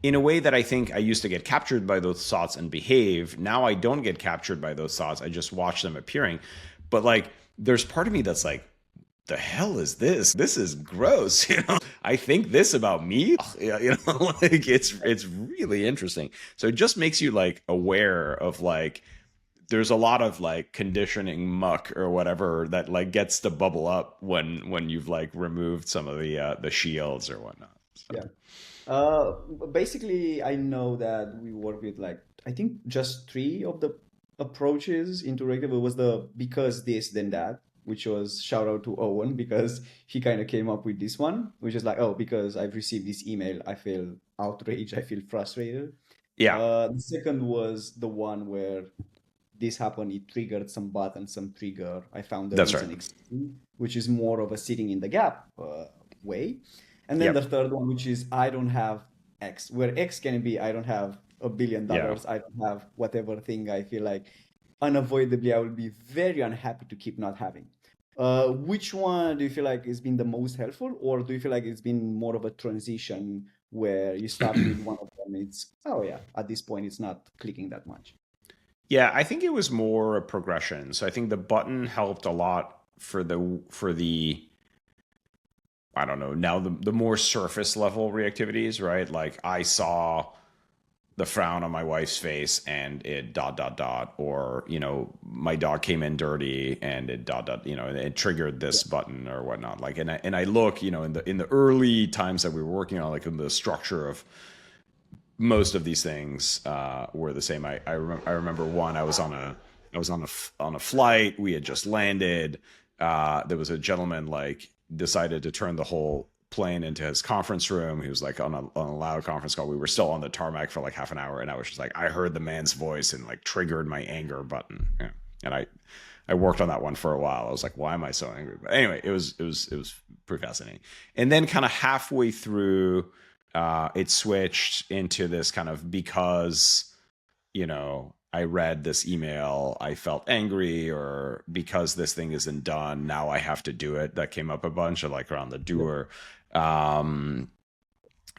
[SPEAKER 1] in a way that I think I used to get captured by those thoughts and behave. Now I don't get captured by those thoughts. I just watch them appearing. But like, there's part of me that's like, the hell is this? This is gross. I think this about me. Like it's really interesting. So it just makes you like aware of like, there's a lot of like conditioning muck or whatever that like gets to bubble up when you've like removed some of the shields or whatnot. So.
[SPEAKER 2] Yeah. Basically, I know that we work with like I think just three of the approaches into reactive was the because this then that, which was shout out to Owen because he kind of came up with this one, which is like, oh, because I've received this email, I feel outraged, I feel frustrated.
[SPEAKER 1] Yeah,
[SPEAKER 2] The second was the one where this happened, it triggered some button, some trigger. I found the
[SPEAKER 1] that's right.
[SPEAKER 2] reason existing, which is more of a sitting in the gap way. And then the
[SPEAKER 1] Yep.
[SPEAKER 2] third one, which is I don't have X, where X can be I don't have
[SPEAKER 1] Yeah.
[SPEAKER 2] $1 billion, I don't have whatever thing I feel like unavoidably I will be very unhappy to keep not having. Which one do you feel like has been the most helpful, or do you feel like it's been more of a transition where you start with one of them, it's oh yeah, at this point it's not clicking that much.
[SPEAKER 1] Yeah, I think it was more a progression. So I think the button helped a lot for the I don't know, now the more surface level reactivities, right? Like I saw the frown on my wife's face and it dot dot dot, or my dog came in dirty and it dot dot, it triggered this button or whatnot. Like, and I look, in the early times that we were working on, like in the structure of most of these things were the same. I remember one. I was on a flight. We had just landed. There was a gentleman like decided to turn the whole plane into his conference room. He was like on a loud conference call. We were still on the tarmac for like half an hour, and I was just like, I heard the man's voice and like triggered my anger button. Yeah. And I worked on that one for a while. I was like, why am I so angry? But anyway, it was pretty fascinating. And then kind of halfway through, it switched into this kind of because I read this email, I felt angry, or because this thing isn't done, now I have to do it. That came up a bunch of like around the
[SPEAKER 2] Yeah.
[SPEAKER 1] doer. Um,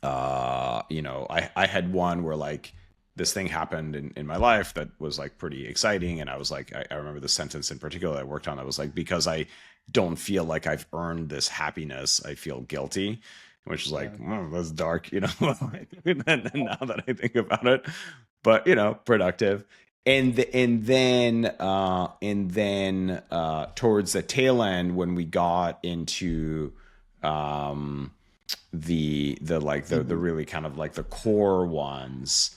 [SPEAKER 1] I had one where like this thing happened in my life that was like pretty exciting. And I was like, I remember the sentence in particular I worked on. I was like, because I don't feel like I've earned this happiness, I feel guilty, which is like,
[SPEAKER 2] Yeah.
[SPEAKER 1] that's dark, and now that I think about it, but productive. And then towards the tail end, when we got into um the
[SPEAKER 2] Mhm.
[SPEAKER 1] really kind of like the core ones,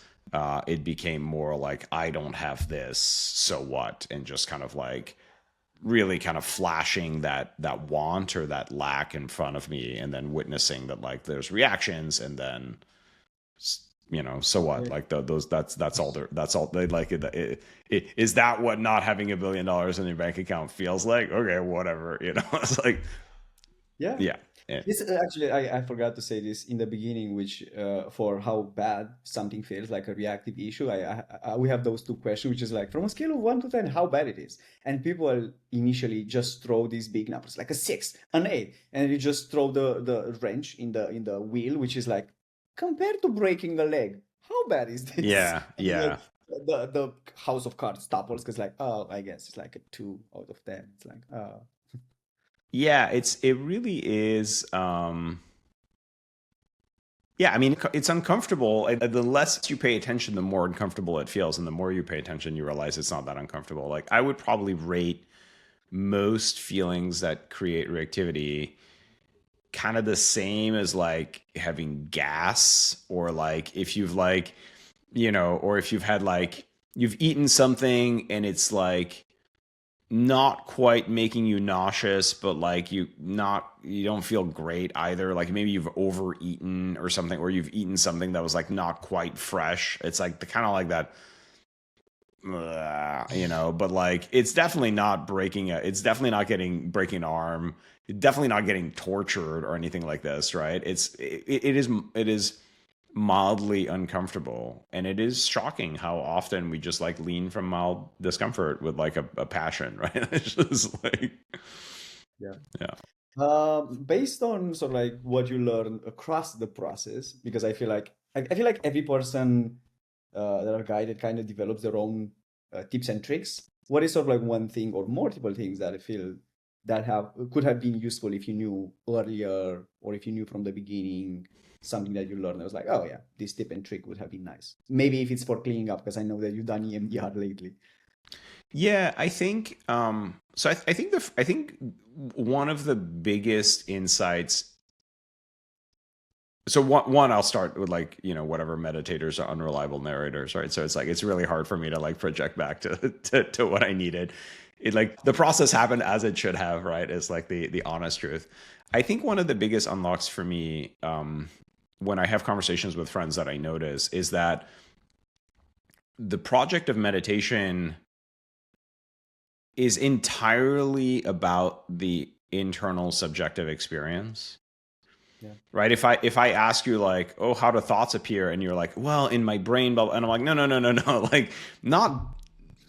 [SPEAKER 1] it became more like, I don't have this, so what? And just kind of like really kind of flashing that want or that lack in front of me, and then witnessing that like there's reactions, and then so what?
[SPEAKER 2] Yeah.
[SPEAKER 1] Like those that's all that's all they like is that what not having $1 billion in your bank account feels like? Okay, whatever. It's like,
[SPEAKER 2] Yeah.
[SPEAKER 1] yeah. Eh,
[SPEAKER 2] This actually, I forgot to say this in the beginning, which for how bad something feels like a reactive issue. We have those two questions, which is like from a scale of 1 to 10, how bad it is. And people initially just throw these big numbers, like a 6, an 8, and you just throw the wrench in the wheel, which is like compared to breaking a leg, how bad is this?
[SPEAKER 1] yeah,
[SPEAKER 2] And
[SPEAKER 1] yeah.
[SPEAKER 2] the house of cards topples because like, oh, I guess it's like a 2 out of 10. It's like, oh,
[SPEAKER 1] Yeah, it really is. Yeah, I mean, it's uncomfortable. The less you pay attention, the more uncomfortable it feels, and the more you pay attention, you realize it's not that uncomfortable. Like I would probably rate most feelings that create reactivity kind of the same as like having gas, or like if you've like, or if you've had like you've eaten something and it's like not quite making you nauseous, but like you don't feel great either. Like maybe you've overeaten or something, or you've eaten something that was like not quite fresh. It's like the kind of like that, but like it's definitely not it's definitely not getting breaking an arm, definitely not getting tortured or anything like this, right? It is mildly uncomfortable, and it is shocking how often we just like lean from mild discomfort with like a passion, right? It's just like,
[SPEAKER 2] yeah.
[SPEAKER 1] yeah.
[SPEAKER 2] Based on sort of like what you learn across the process, because I feel like every person that are guided kind of develops their own tips and tricks. What is sort of like one thing or multiple things that I feel that have could have been useful if you knew earlier or if you knew from the beginning something that you learned? I was like, oh yeah, this tip and trick would have been nice. Maybe if it's for cleaning up, because I know that you've done EMDR lately.
[SPEAKER 1] Yeah, I think so I think one of the biggest insights so one I'll start with like, whatever meditators are unreliable narrators, right? So it's like it's really hard for me to like project back to what I needed. It like the process happened as it should have, right? It's like the honest truth. I think one of the biggest unlocks for me, when I have conversations with friends that I notice is that the project of meditation is entirely about the internal subjective experience.
[SPEAKER 2] Yeah.
[SPEAKER 1] Right. If I ask you like, oh, how do thoughts appear? And you're like, well, in my brain, and I'm like, no, no, no, no, no. Like not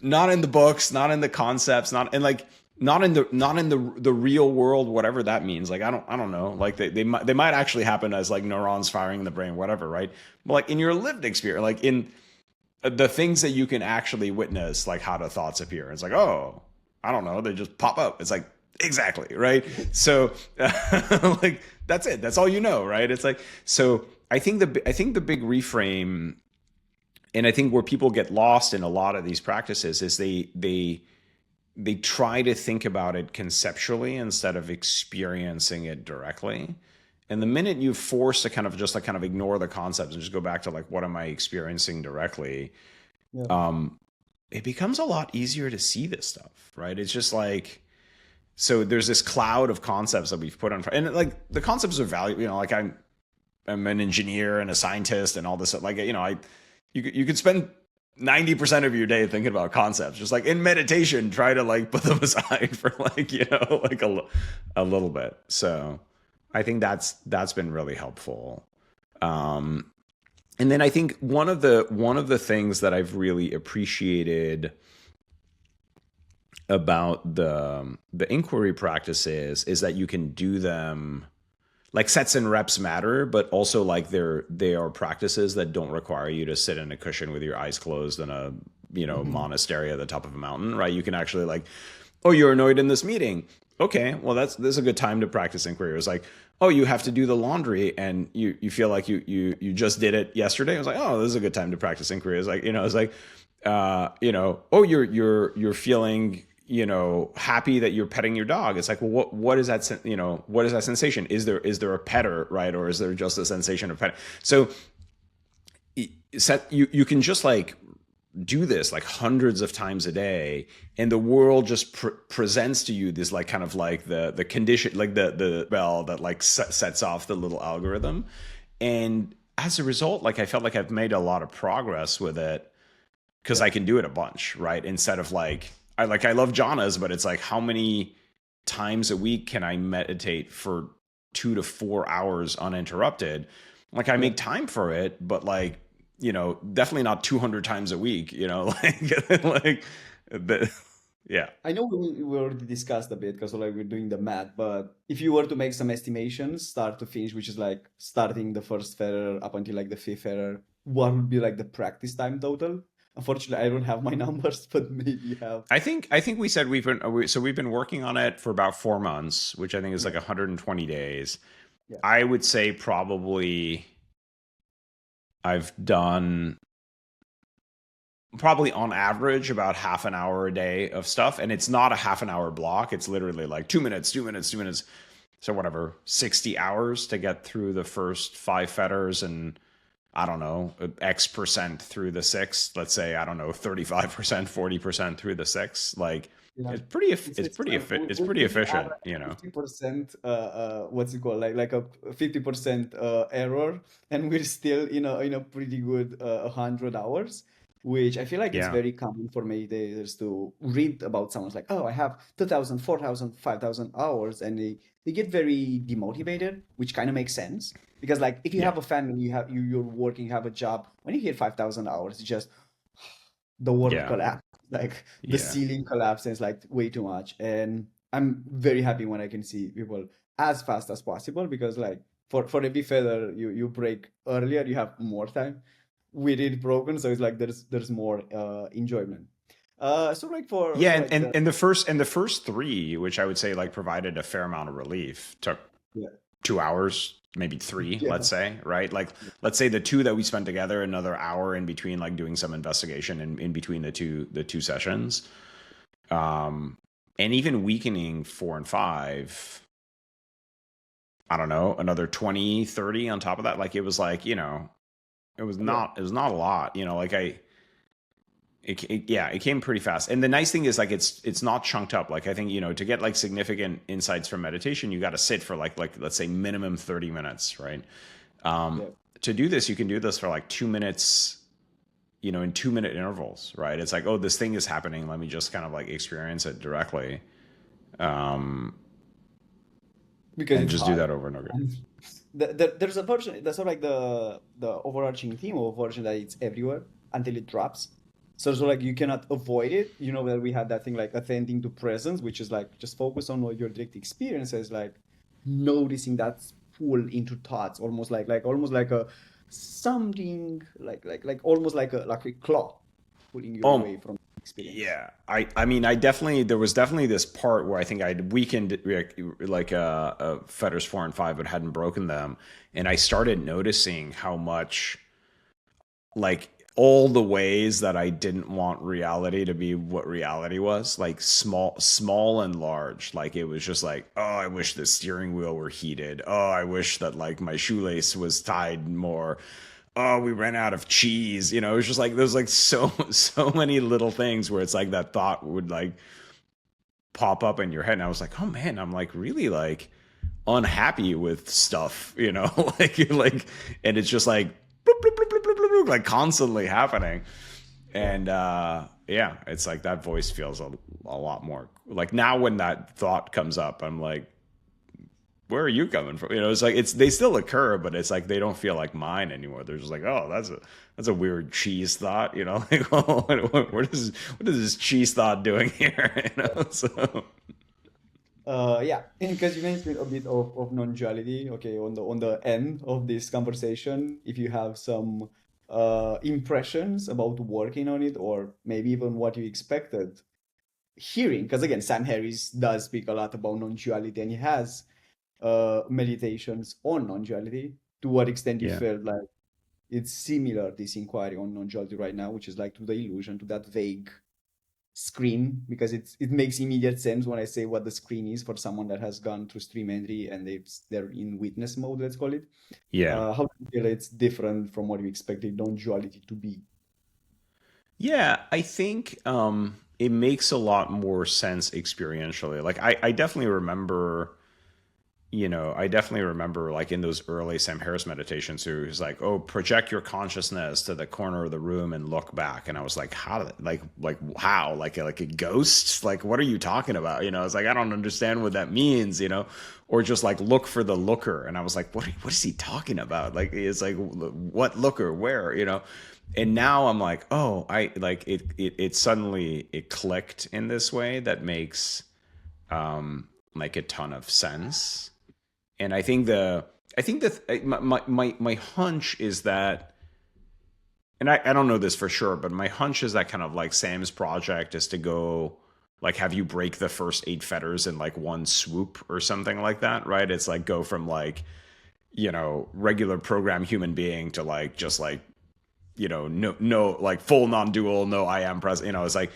[SPEAKER 1] in the books, not in the concepts, not in the real world, whatever that means. Like I don't know. Like they might actually happen as like neurons firing in the brain, whatever, right? But like in your lived experience, like in the things that you can actually witness, like how do thoughts appear? It's like, oh, I don't know, they just pop up. It's like exactly right. So like that's it. That's all you know, right? It's like so. I think the big reframe, and I think where people get lost in a lot of these practices is they try to think about it conceptually instead of experiencing it directly. And the minute you force to kind of just like kind of ignore the concepts and just go back to like what am I experiencing directly,
[SPEAKER 2] Yeah.
[SPEAKER 1] it becomes a lot easier to see this stuff, right? It's just like so there's this cloud of concepts that we've put on, and like the concepts are valuable. Like I'm an engineer and a scientist and all this. Like you could spend 90% of your day thinking about concepts. Just like in meditation, try to like put them aside for like like a little bit. So I think that's been really helpful. Um, and then I think one of the things that I've really appreciated about the inquiry practices is that you can do them like sets and reps matter, but also like they are practices that don't require you to sit in a cushion with your eyes closed in a monastery at the top of a mountain, right? You can actually like, oh, you're annoyed in this meeting. Okay, well this is a good time to practice inquiry. It was like, oh, you have to do the laundry and you feel like you just did it yesterday. I was like, oh, this is a good time to practice inquiry. It's like it's like oh, you're feeling happy that you're petting your dog. It's like, well, what is that what is that sensation? Is there a petter, right? Or is there just a sensation of petting? So you can just like do this like hundreds of times a day, and the world just presents to you this like kind of like the condition, like the bell that like sets off the little algorithm. And as a result, like I felt like I've made a lot of progress with it because
[SPEAKER 2] Yeah.
[SPEAKER 1] I can do it a bunch, right? Instead of like I love jhanas, but it's like how many times a week can I meditate for 2 to 4 hours uninterrupted? Like I
[SPEAKER 2] Yeah.
[SPEAKER 1] make time for it, but like definitely not 200 times a week. Like like the, yeah.
[SPEAKER 2] I know we already discussed a bit because like we're doing the math, but if you were to make some estimations, start to finish, which is like starting the first feather up until like the fifth feather, what would be like the practice time total? Unfortunately, I don't have my numbers, but maybe you have.
[SPEAKER 1] I think we said we've been working on it for about 4 months, which I think is
[SPEAKER 2] Yeah,
[SPEAKER 1] like 120 days.
[SPEAKER 2] yeah,
[SPEAKER 1] I would say probably I've done probably on average about half an hour a day of stuff, and it's not a half an hour block. It's literally like 2 minutes, 2 minutes, 2 minutes. So whatever, 60 hours to get through the first 5 fetters, and I don't know, X% through the six. Let's say, I don't know, 35%, 40% through the six. Like
[SPEAKER 2] yeah. It's
[SPEAKER 1] pretty
[SPEAKER 2] fine.
[SPEAKER 1] it's
[SPEAKER 2] We
[SPEAKER 1] pretty
[SPEAKER 2] we did add
[SPEAKER 1] efficient,
[SPEAKER 2] like a 50% what's it called, like a 50% error, and we're still in a pretty good 100 hours, which I feel like it's
[SPEAKER 1] Yeah.
[SPEAKER 2] very common for meditators to read about someone's like, oh, I have 2,000, 4,000, 5,000 hours, and they get very demotivated, which kind of makes sense because like if you
[SPEAKER 1] Yeah.
[SPEAKER 2] have a family, you're working, you have a job, when you hit 5,000 hours, it's just the world
[SPEAKER 1] Yeah.
[SPEAKER 2] collapses. Like the
[SPEAKER 1] Yeah.
[SPEAKER 2] ceiling collapses, it's like way too much. And I'm very happy when I can see people as fast as possible because like for every feather you break earlier, you have more time with it broken. So it's like there's more enjoyment. So like for
[SPEAKER 1] Yeah,
[SPEAKER 2] so
[SPEAKER 1] and,
[SPEAKER 2] like
[SPEAKER 1] and
[SPEAKER 2] the
[SPEAKER 1] and the first three, which I would say like provided a fair amount of relief, took
[SPEAKER 2] yeah
[SPEAKER 1] 2 hours, maybe three,
[SPEAKER 2] yeah
[SPEAKER 1] let's say, right? Like let's say the two that we spent together, another hour in between, like doing some investigation in between the two sessions. And even weakening 4 and 5, I don't know, another 20, 30 on top of that. Like it was like,
[SPEAKER 2] Yeah.
[SPEAKER 1] it was not a lot, like yeah, it came pretty fast. And the nice thing is like it's not chunked up. Like I think, to get like significant insights from meditation, you got to sit for like let's say minimum 30 minutes, right? Um,
[SPEAKER 2] Yeah.
[SPEAKER 1] to do this, you can do this for like 2 minutes, in 2 minute intervals, right? It's like, oh, this thing is happening. Let me just kind of like experience it directly,
[SPEAKER 2] Because
[SPEAKER 1] and
[SPEAKER 2] it's
[SPEAKER 1] just do
[SPEAKER 2] hard.
[SPEAKER 1] that over and over.
[SPEAKER 2] And there's a version, that's sort of like the overarching theme of a version that it's everywhere until it drops. So like you cannot avoid it. You know that we had that thing like attending to presence, which is like just focus on what your direct experiences, like noticing that pull into thoughts, almost like a something like almost like a claw pulling you
[SPEAKER 1] Oh,
[SPEAKER 2] away from experience.
[SPEAKER 1] yeah. I mean, there was definitely this part where I think I'd weakened like Fetters 4 and 5, but hadn't broken them, and I started noticing how much like all the ways that I didn't want reality to be what reality was, like small and large. Like it was just like, oh, I wish the steering wheel were heated. Oh, I wish that like my shoelace was tied more. Oh, we ran out of cheese. It was just like there's like so many little things where it's like that thought would like pop up in your head, and I was like, oh man, I'm like really like unhappy with stuff, like, and it's just like bloop, bloop, bloop, bloop, bloop, bloop, like constantly happening.
[SPEAKER 2] Yeah.
[SPEAKER 1] And yeah, it's like that voice feels a lot more like now when that thought comes up, I'm like, where are you coming from? It's like they still occur, but it's like they don't feel like mine anymore. They're just like, oh, that's a weird cheese thought, like, oh, what is this cheese thought doing here? So
[SPEAKER 2] Yeah, because you mentioned a bit of non-duality. Okay, on the end of this conversation, if you have some impressions about working on it, or maybe even what you expected hearing, because again, Sam Harris does speak a lot about non-duality, and he has meditations on non-duality. To what extent you
[SPEAKER 1] yeah.
[SPEAKER 2] felt like it's similar, this inquiry on non-duality right now, which is like to the illusion, to that vague screen, because it makes immediate sense when I say what the screen is for someone that has gone through stream entry and they're in witness mode, let's call it.
[SPEAKER 1] Yeah.
[SPEAKER 2] How do you feel it's different from what you expected non-duality to be?
[SPEAKER 1] Yeah, I think it makes a lot more sense experientially. Like I definitely remember, I definitely remember like in those early Sam Harris meditations, who was like, "Oh, project your consciousness to the corner of the room and look back." And I was like, "How? Like how? Like a ghost? Like what are you talking about?" I was like, "I don't understand what that means," or just like look for the looker. And I was like, What is he talking about? Like it's like what looker? Where? And now I'm like, oh, I like it suddenly it clicked in this way that makes like a ton of sense. And I think that my hunch is that, and I don't know this for sure, but my hunch is that kind of like Sam's project is to go like have you break the first 8 fetters in like one swoop or something like that, right? It's like go from like, regular program human being to like just like, no like full non-dual, no I am present, it's like,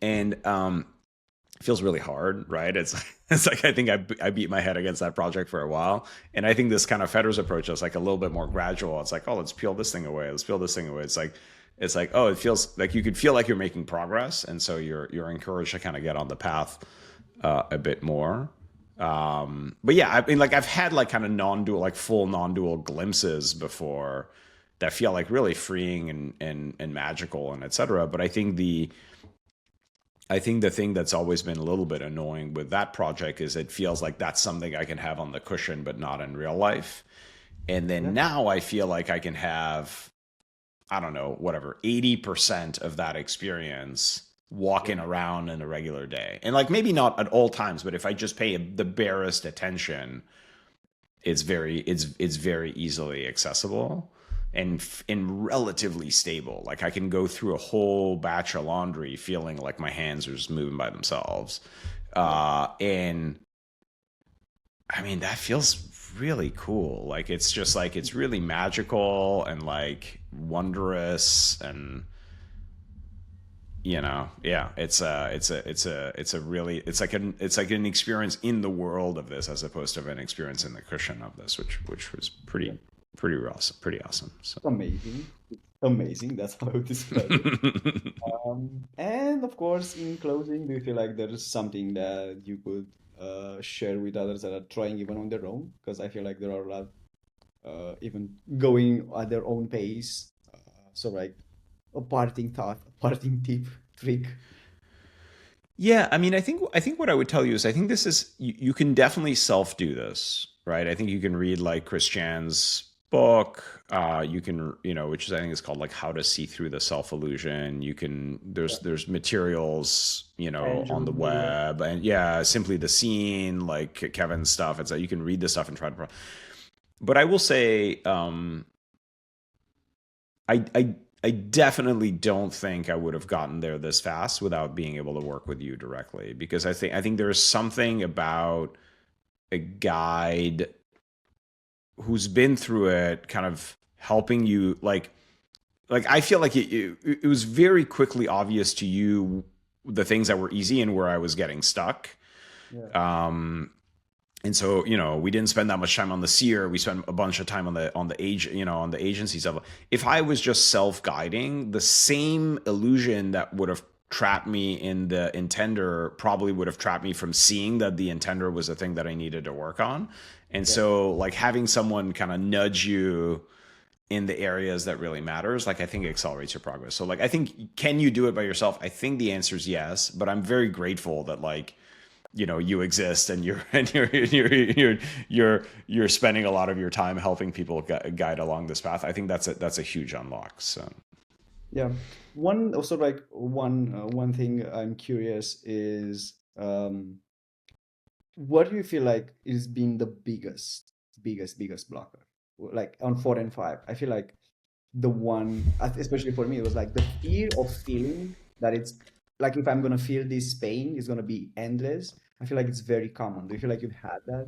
[SPEAKER 1] and it feels really hard, right? It's like I think I beat my head against that project for a while, and I think this kind of Fetters approach is like a little bit more gradual. It's like, oh, let's peel this thing away, let's peel this thing away. It's like oh, it feels like you could feel like you're making progress, and so you're encouraged to kind of get on the path a bit more. But yeah, I mean, like I've had like kind of non-dual, like full non-dual glimpses before that feel like really freeing and magical and etc. But I think the thing that's always been a little bit annoying with that project is it feels like that's something I can have on the cushion, but not in real life. And then
[SPEAKER 2] Yeah.
[SPEAKER 1] now I feel like I can have, I don't know, whatever, 80% of that experience
[SPEAKER 2] Yeah.
[SPEAKER 1] walking around in a regular day. And like maybe not at all times, but if I just pay the barest attention, it's very easily accessible and relatively stable. Like I can go through a whole batch of laundry feeling like my hands are just moving by themselves.
[SPEAKER 2] Yeah.
[SPEAKER 1] And I mean that feels really cool. Like it's just like it's really magical and like wondrous, and yeah, it's a really, it's like an experience in the world of this as opposed to an experience in the cushion of this, which was
[SPEAKER 2] Yeah.
[SPEAKER 1] pretty awesome. So.
[SPEAKER 2] Amazing. Amazing. That's how I would describe it. And of course, in closing, do you feel like there is something that you could share with others that are trying even on their own? Because I feel like there are a lot even going at their own pace. So like a parting thought, a parting tip, trick.
[SPEAKER 1] Yeah, I mean, I think what I would tell you is I think this is you can definitely self do this, right? I think you can read like Christian's book, you can, which is I think is called like How to See Through the Self Illusion. You can
[SPEAKER 2] Yeah.
[SPEAKER 1] there's materials, on
[SPEAKER 2] Tangible
[SPEAKER 1] the
[SPEAKER 2] data.
[SPEAKER 1] web, and yeah, simply the scene, like Kevin's stuff. It's like you can read this stuff and try to. But I will say, I definitely don't think I would have gotten there this fast without being able to work with you directly, because I think there's something about a guide who's been through it kind of helping you, like I feel like it was very quickly obvious to you the things that were easy and where I was getting stuck.
[SPEAKER 2] Yeah.
[SPEAKER 1] And so, we didn't spend that much time on the seer. We spent a bunch of time on the agency stuff. If I was just self-guiding, the same illusion that would have trapped me in the intender probably would have trapped me from seeing that the intender was a thing that I needed to work on. And
[SPEAKER 2] Yeah.
[SPEAKER 1] so, like, having someone kind of nudge you in the areas that really matters, like, I think accelerates your progress. So, like, I think, can you do it by yourself? I think the answer is yes, but I'm very grateful that, like, you exist, and you're spending a lot of your time helping people guide along this path. I think that's a huge unlock. So.
[SPEAKER 2] Yeah. One also like one thing I'm curious is what do you feel like is been the biggest blocker? Like on 4 and 5. I feel like the one, especially for me, it was like the fear of feeling that it's like if I'm gonna feel this pain, it's gonna be endless. I feel like it's very common. Do you feel like you've had that?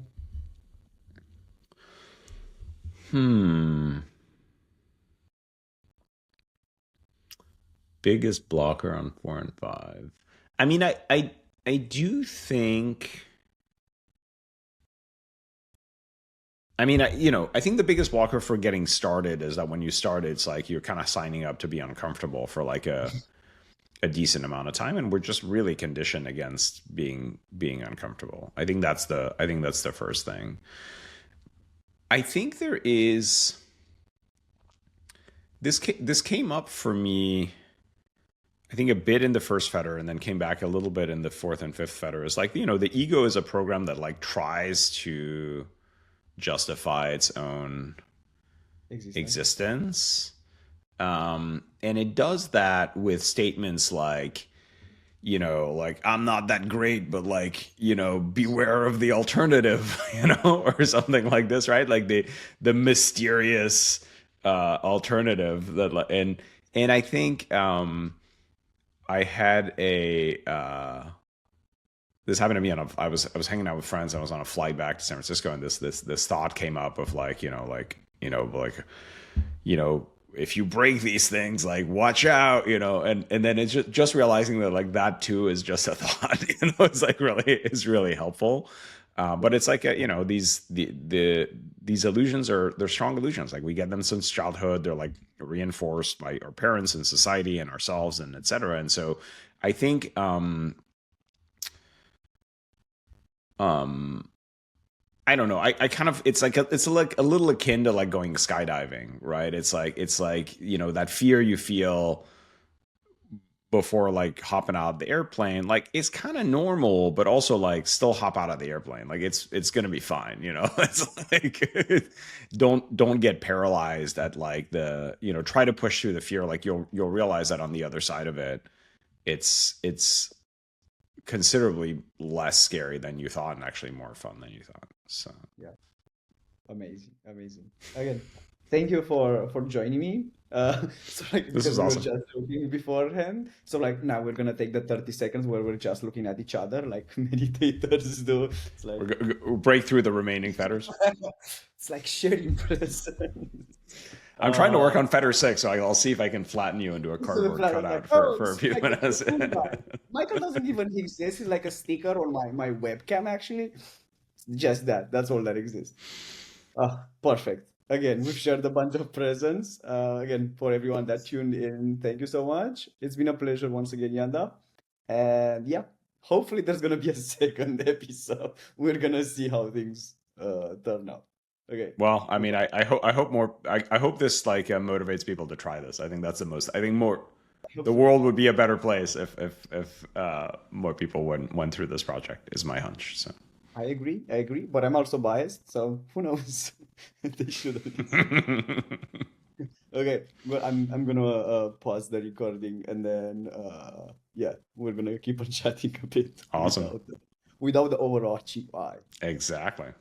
[SPEAKER 1] Hmm. Biggest blocker on 4 and 5. I mean, I do think. I mean, I think the biggest blocker for getting started is that when you start, it's like you're kind of signing up to be uncomfortable for like a decent amount of time, and we're just really conditioned against being uncomfortable. I think that's the first thing. I think there is this came up for me, I think, a bit in the first fetter, and then came back a little bit in the fourth and fifth fetter. Is like, the ego is a program that like tries to justify its own
[SPEAKER 2] Existence.
[SPEAKER 1] existence. And it does that with statements like, like, I'm not that great, but like, beware of the alternative, or something like this, right? Like the mysterious alternative and I think I had a this happened to me I was hanging out with friends. I was on a flight back to San Francisco, and this thought came up of like, you know, if you break these things, like, watch out, and then it's just realizing that, like, that too is just a thought. It's like really helpful. But
[SPEAKER 2] Yeah.
[SPEAKER 1] it's like, these illusions they're strong illusions. Like, we get them since childhood. They're like reinforced by our parents and society and ourselves, and et cetera. And so I think, um, I don't know. I kind of, it's like a little akin to like going skydiving, right? It's like that fear you feel before like hopping out of the airplane. Like, it's kind of normal, but also like still hop out of the airplane. Like, it's gonna be fine. It's like, don't get paralyzed at like try to push through the fear. Like, you'll realize that on the other side of it, it's considerably less scary than you thought, and actually more fun than you thought. So.
[SPEAKER 2] Yeah. Amazing, amazing. Again, thank you for joining me. So like
[SPEAKER 1] This
[SPEAKER 2] because
[SPEAKER 1] was
[SPEAKER 2] we were
[SPEAKER 1] awesome.
[SPEAKER 2] just looking beforehand. So like now we're gonna take the 30 seconds where we're just looking at each other like meditators do. It's like
[SPEAKER 1] We'll break through the remaining fetters.
[SPEAKER 2] it's like sharing presence.
[SPEAKER 1] I'm trying to work on Fetters 6, so I'll see if I can flatten you into a cardboard cutout for a few minutes.
[SPEAKER 2] Michael doesn't even exist. He's like a sticker on my webcam, actually. Just that. That's all that exists. Perfect. Again, we've shared a bunch of presents. Again, for everyone that tuned in, thank you so much. It's been a pleasure once again, Yanda. And yeah, hopefully there's gonna be a second episode. We're gonna see how things turn out. Okay.
[SPEAKER 1] Well, I mean, I hope this like motivates people to try this. I think that's the most. I think more. The world would be a better place if more people went through this project. Is my hunch. So.
[SPEAKER 2] I agree, but I'm also biased, so who knows? They shouldn't. Okay, well, I'm gonna pause the recording and then yeah, we're gonna keep on chatting a bit.
[SPEAKER 1] Awesome.
[SPEAKER 2] Without the overarching vibe.
[SPEAKER 1] Exactly.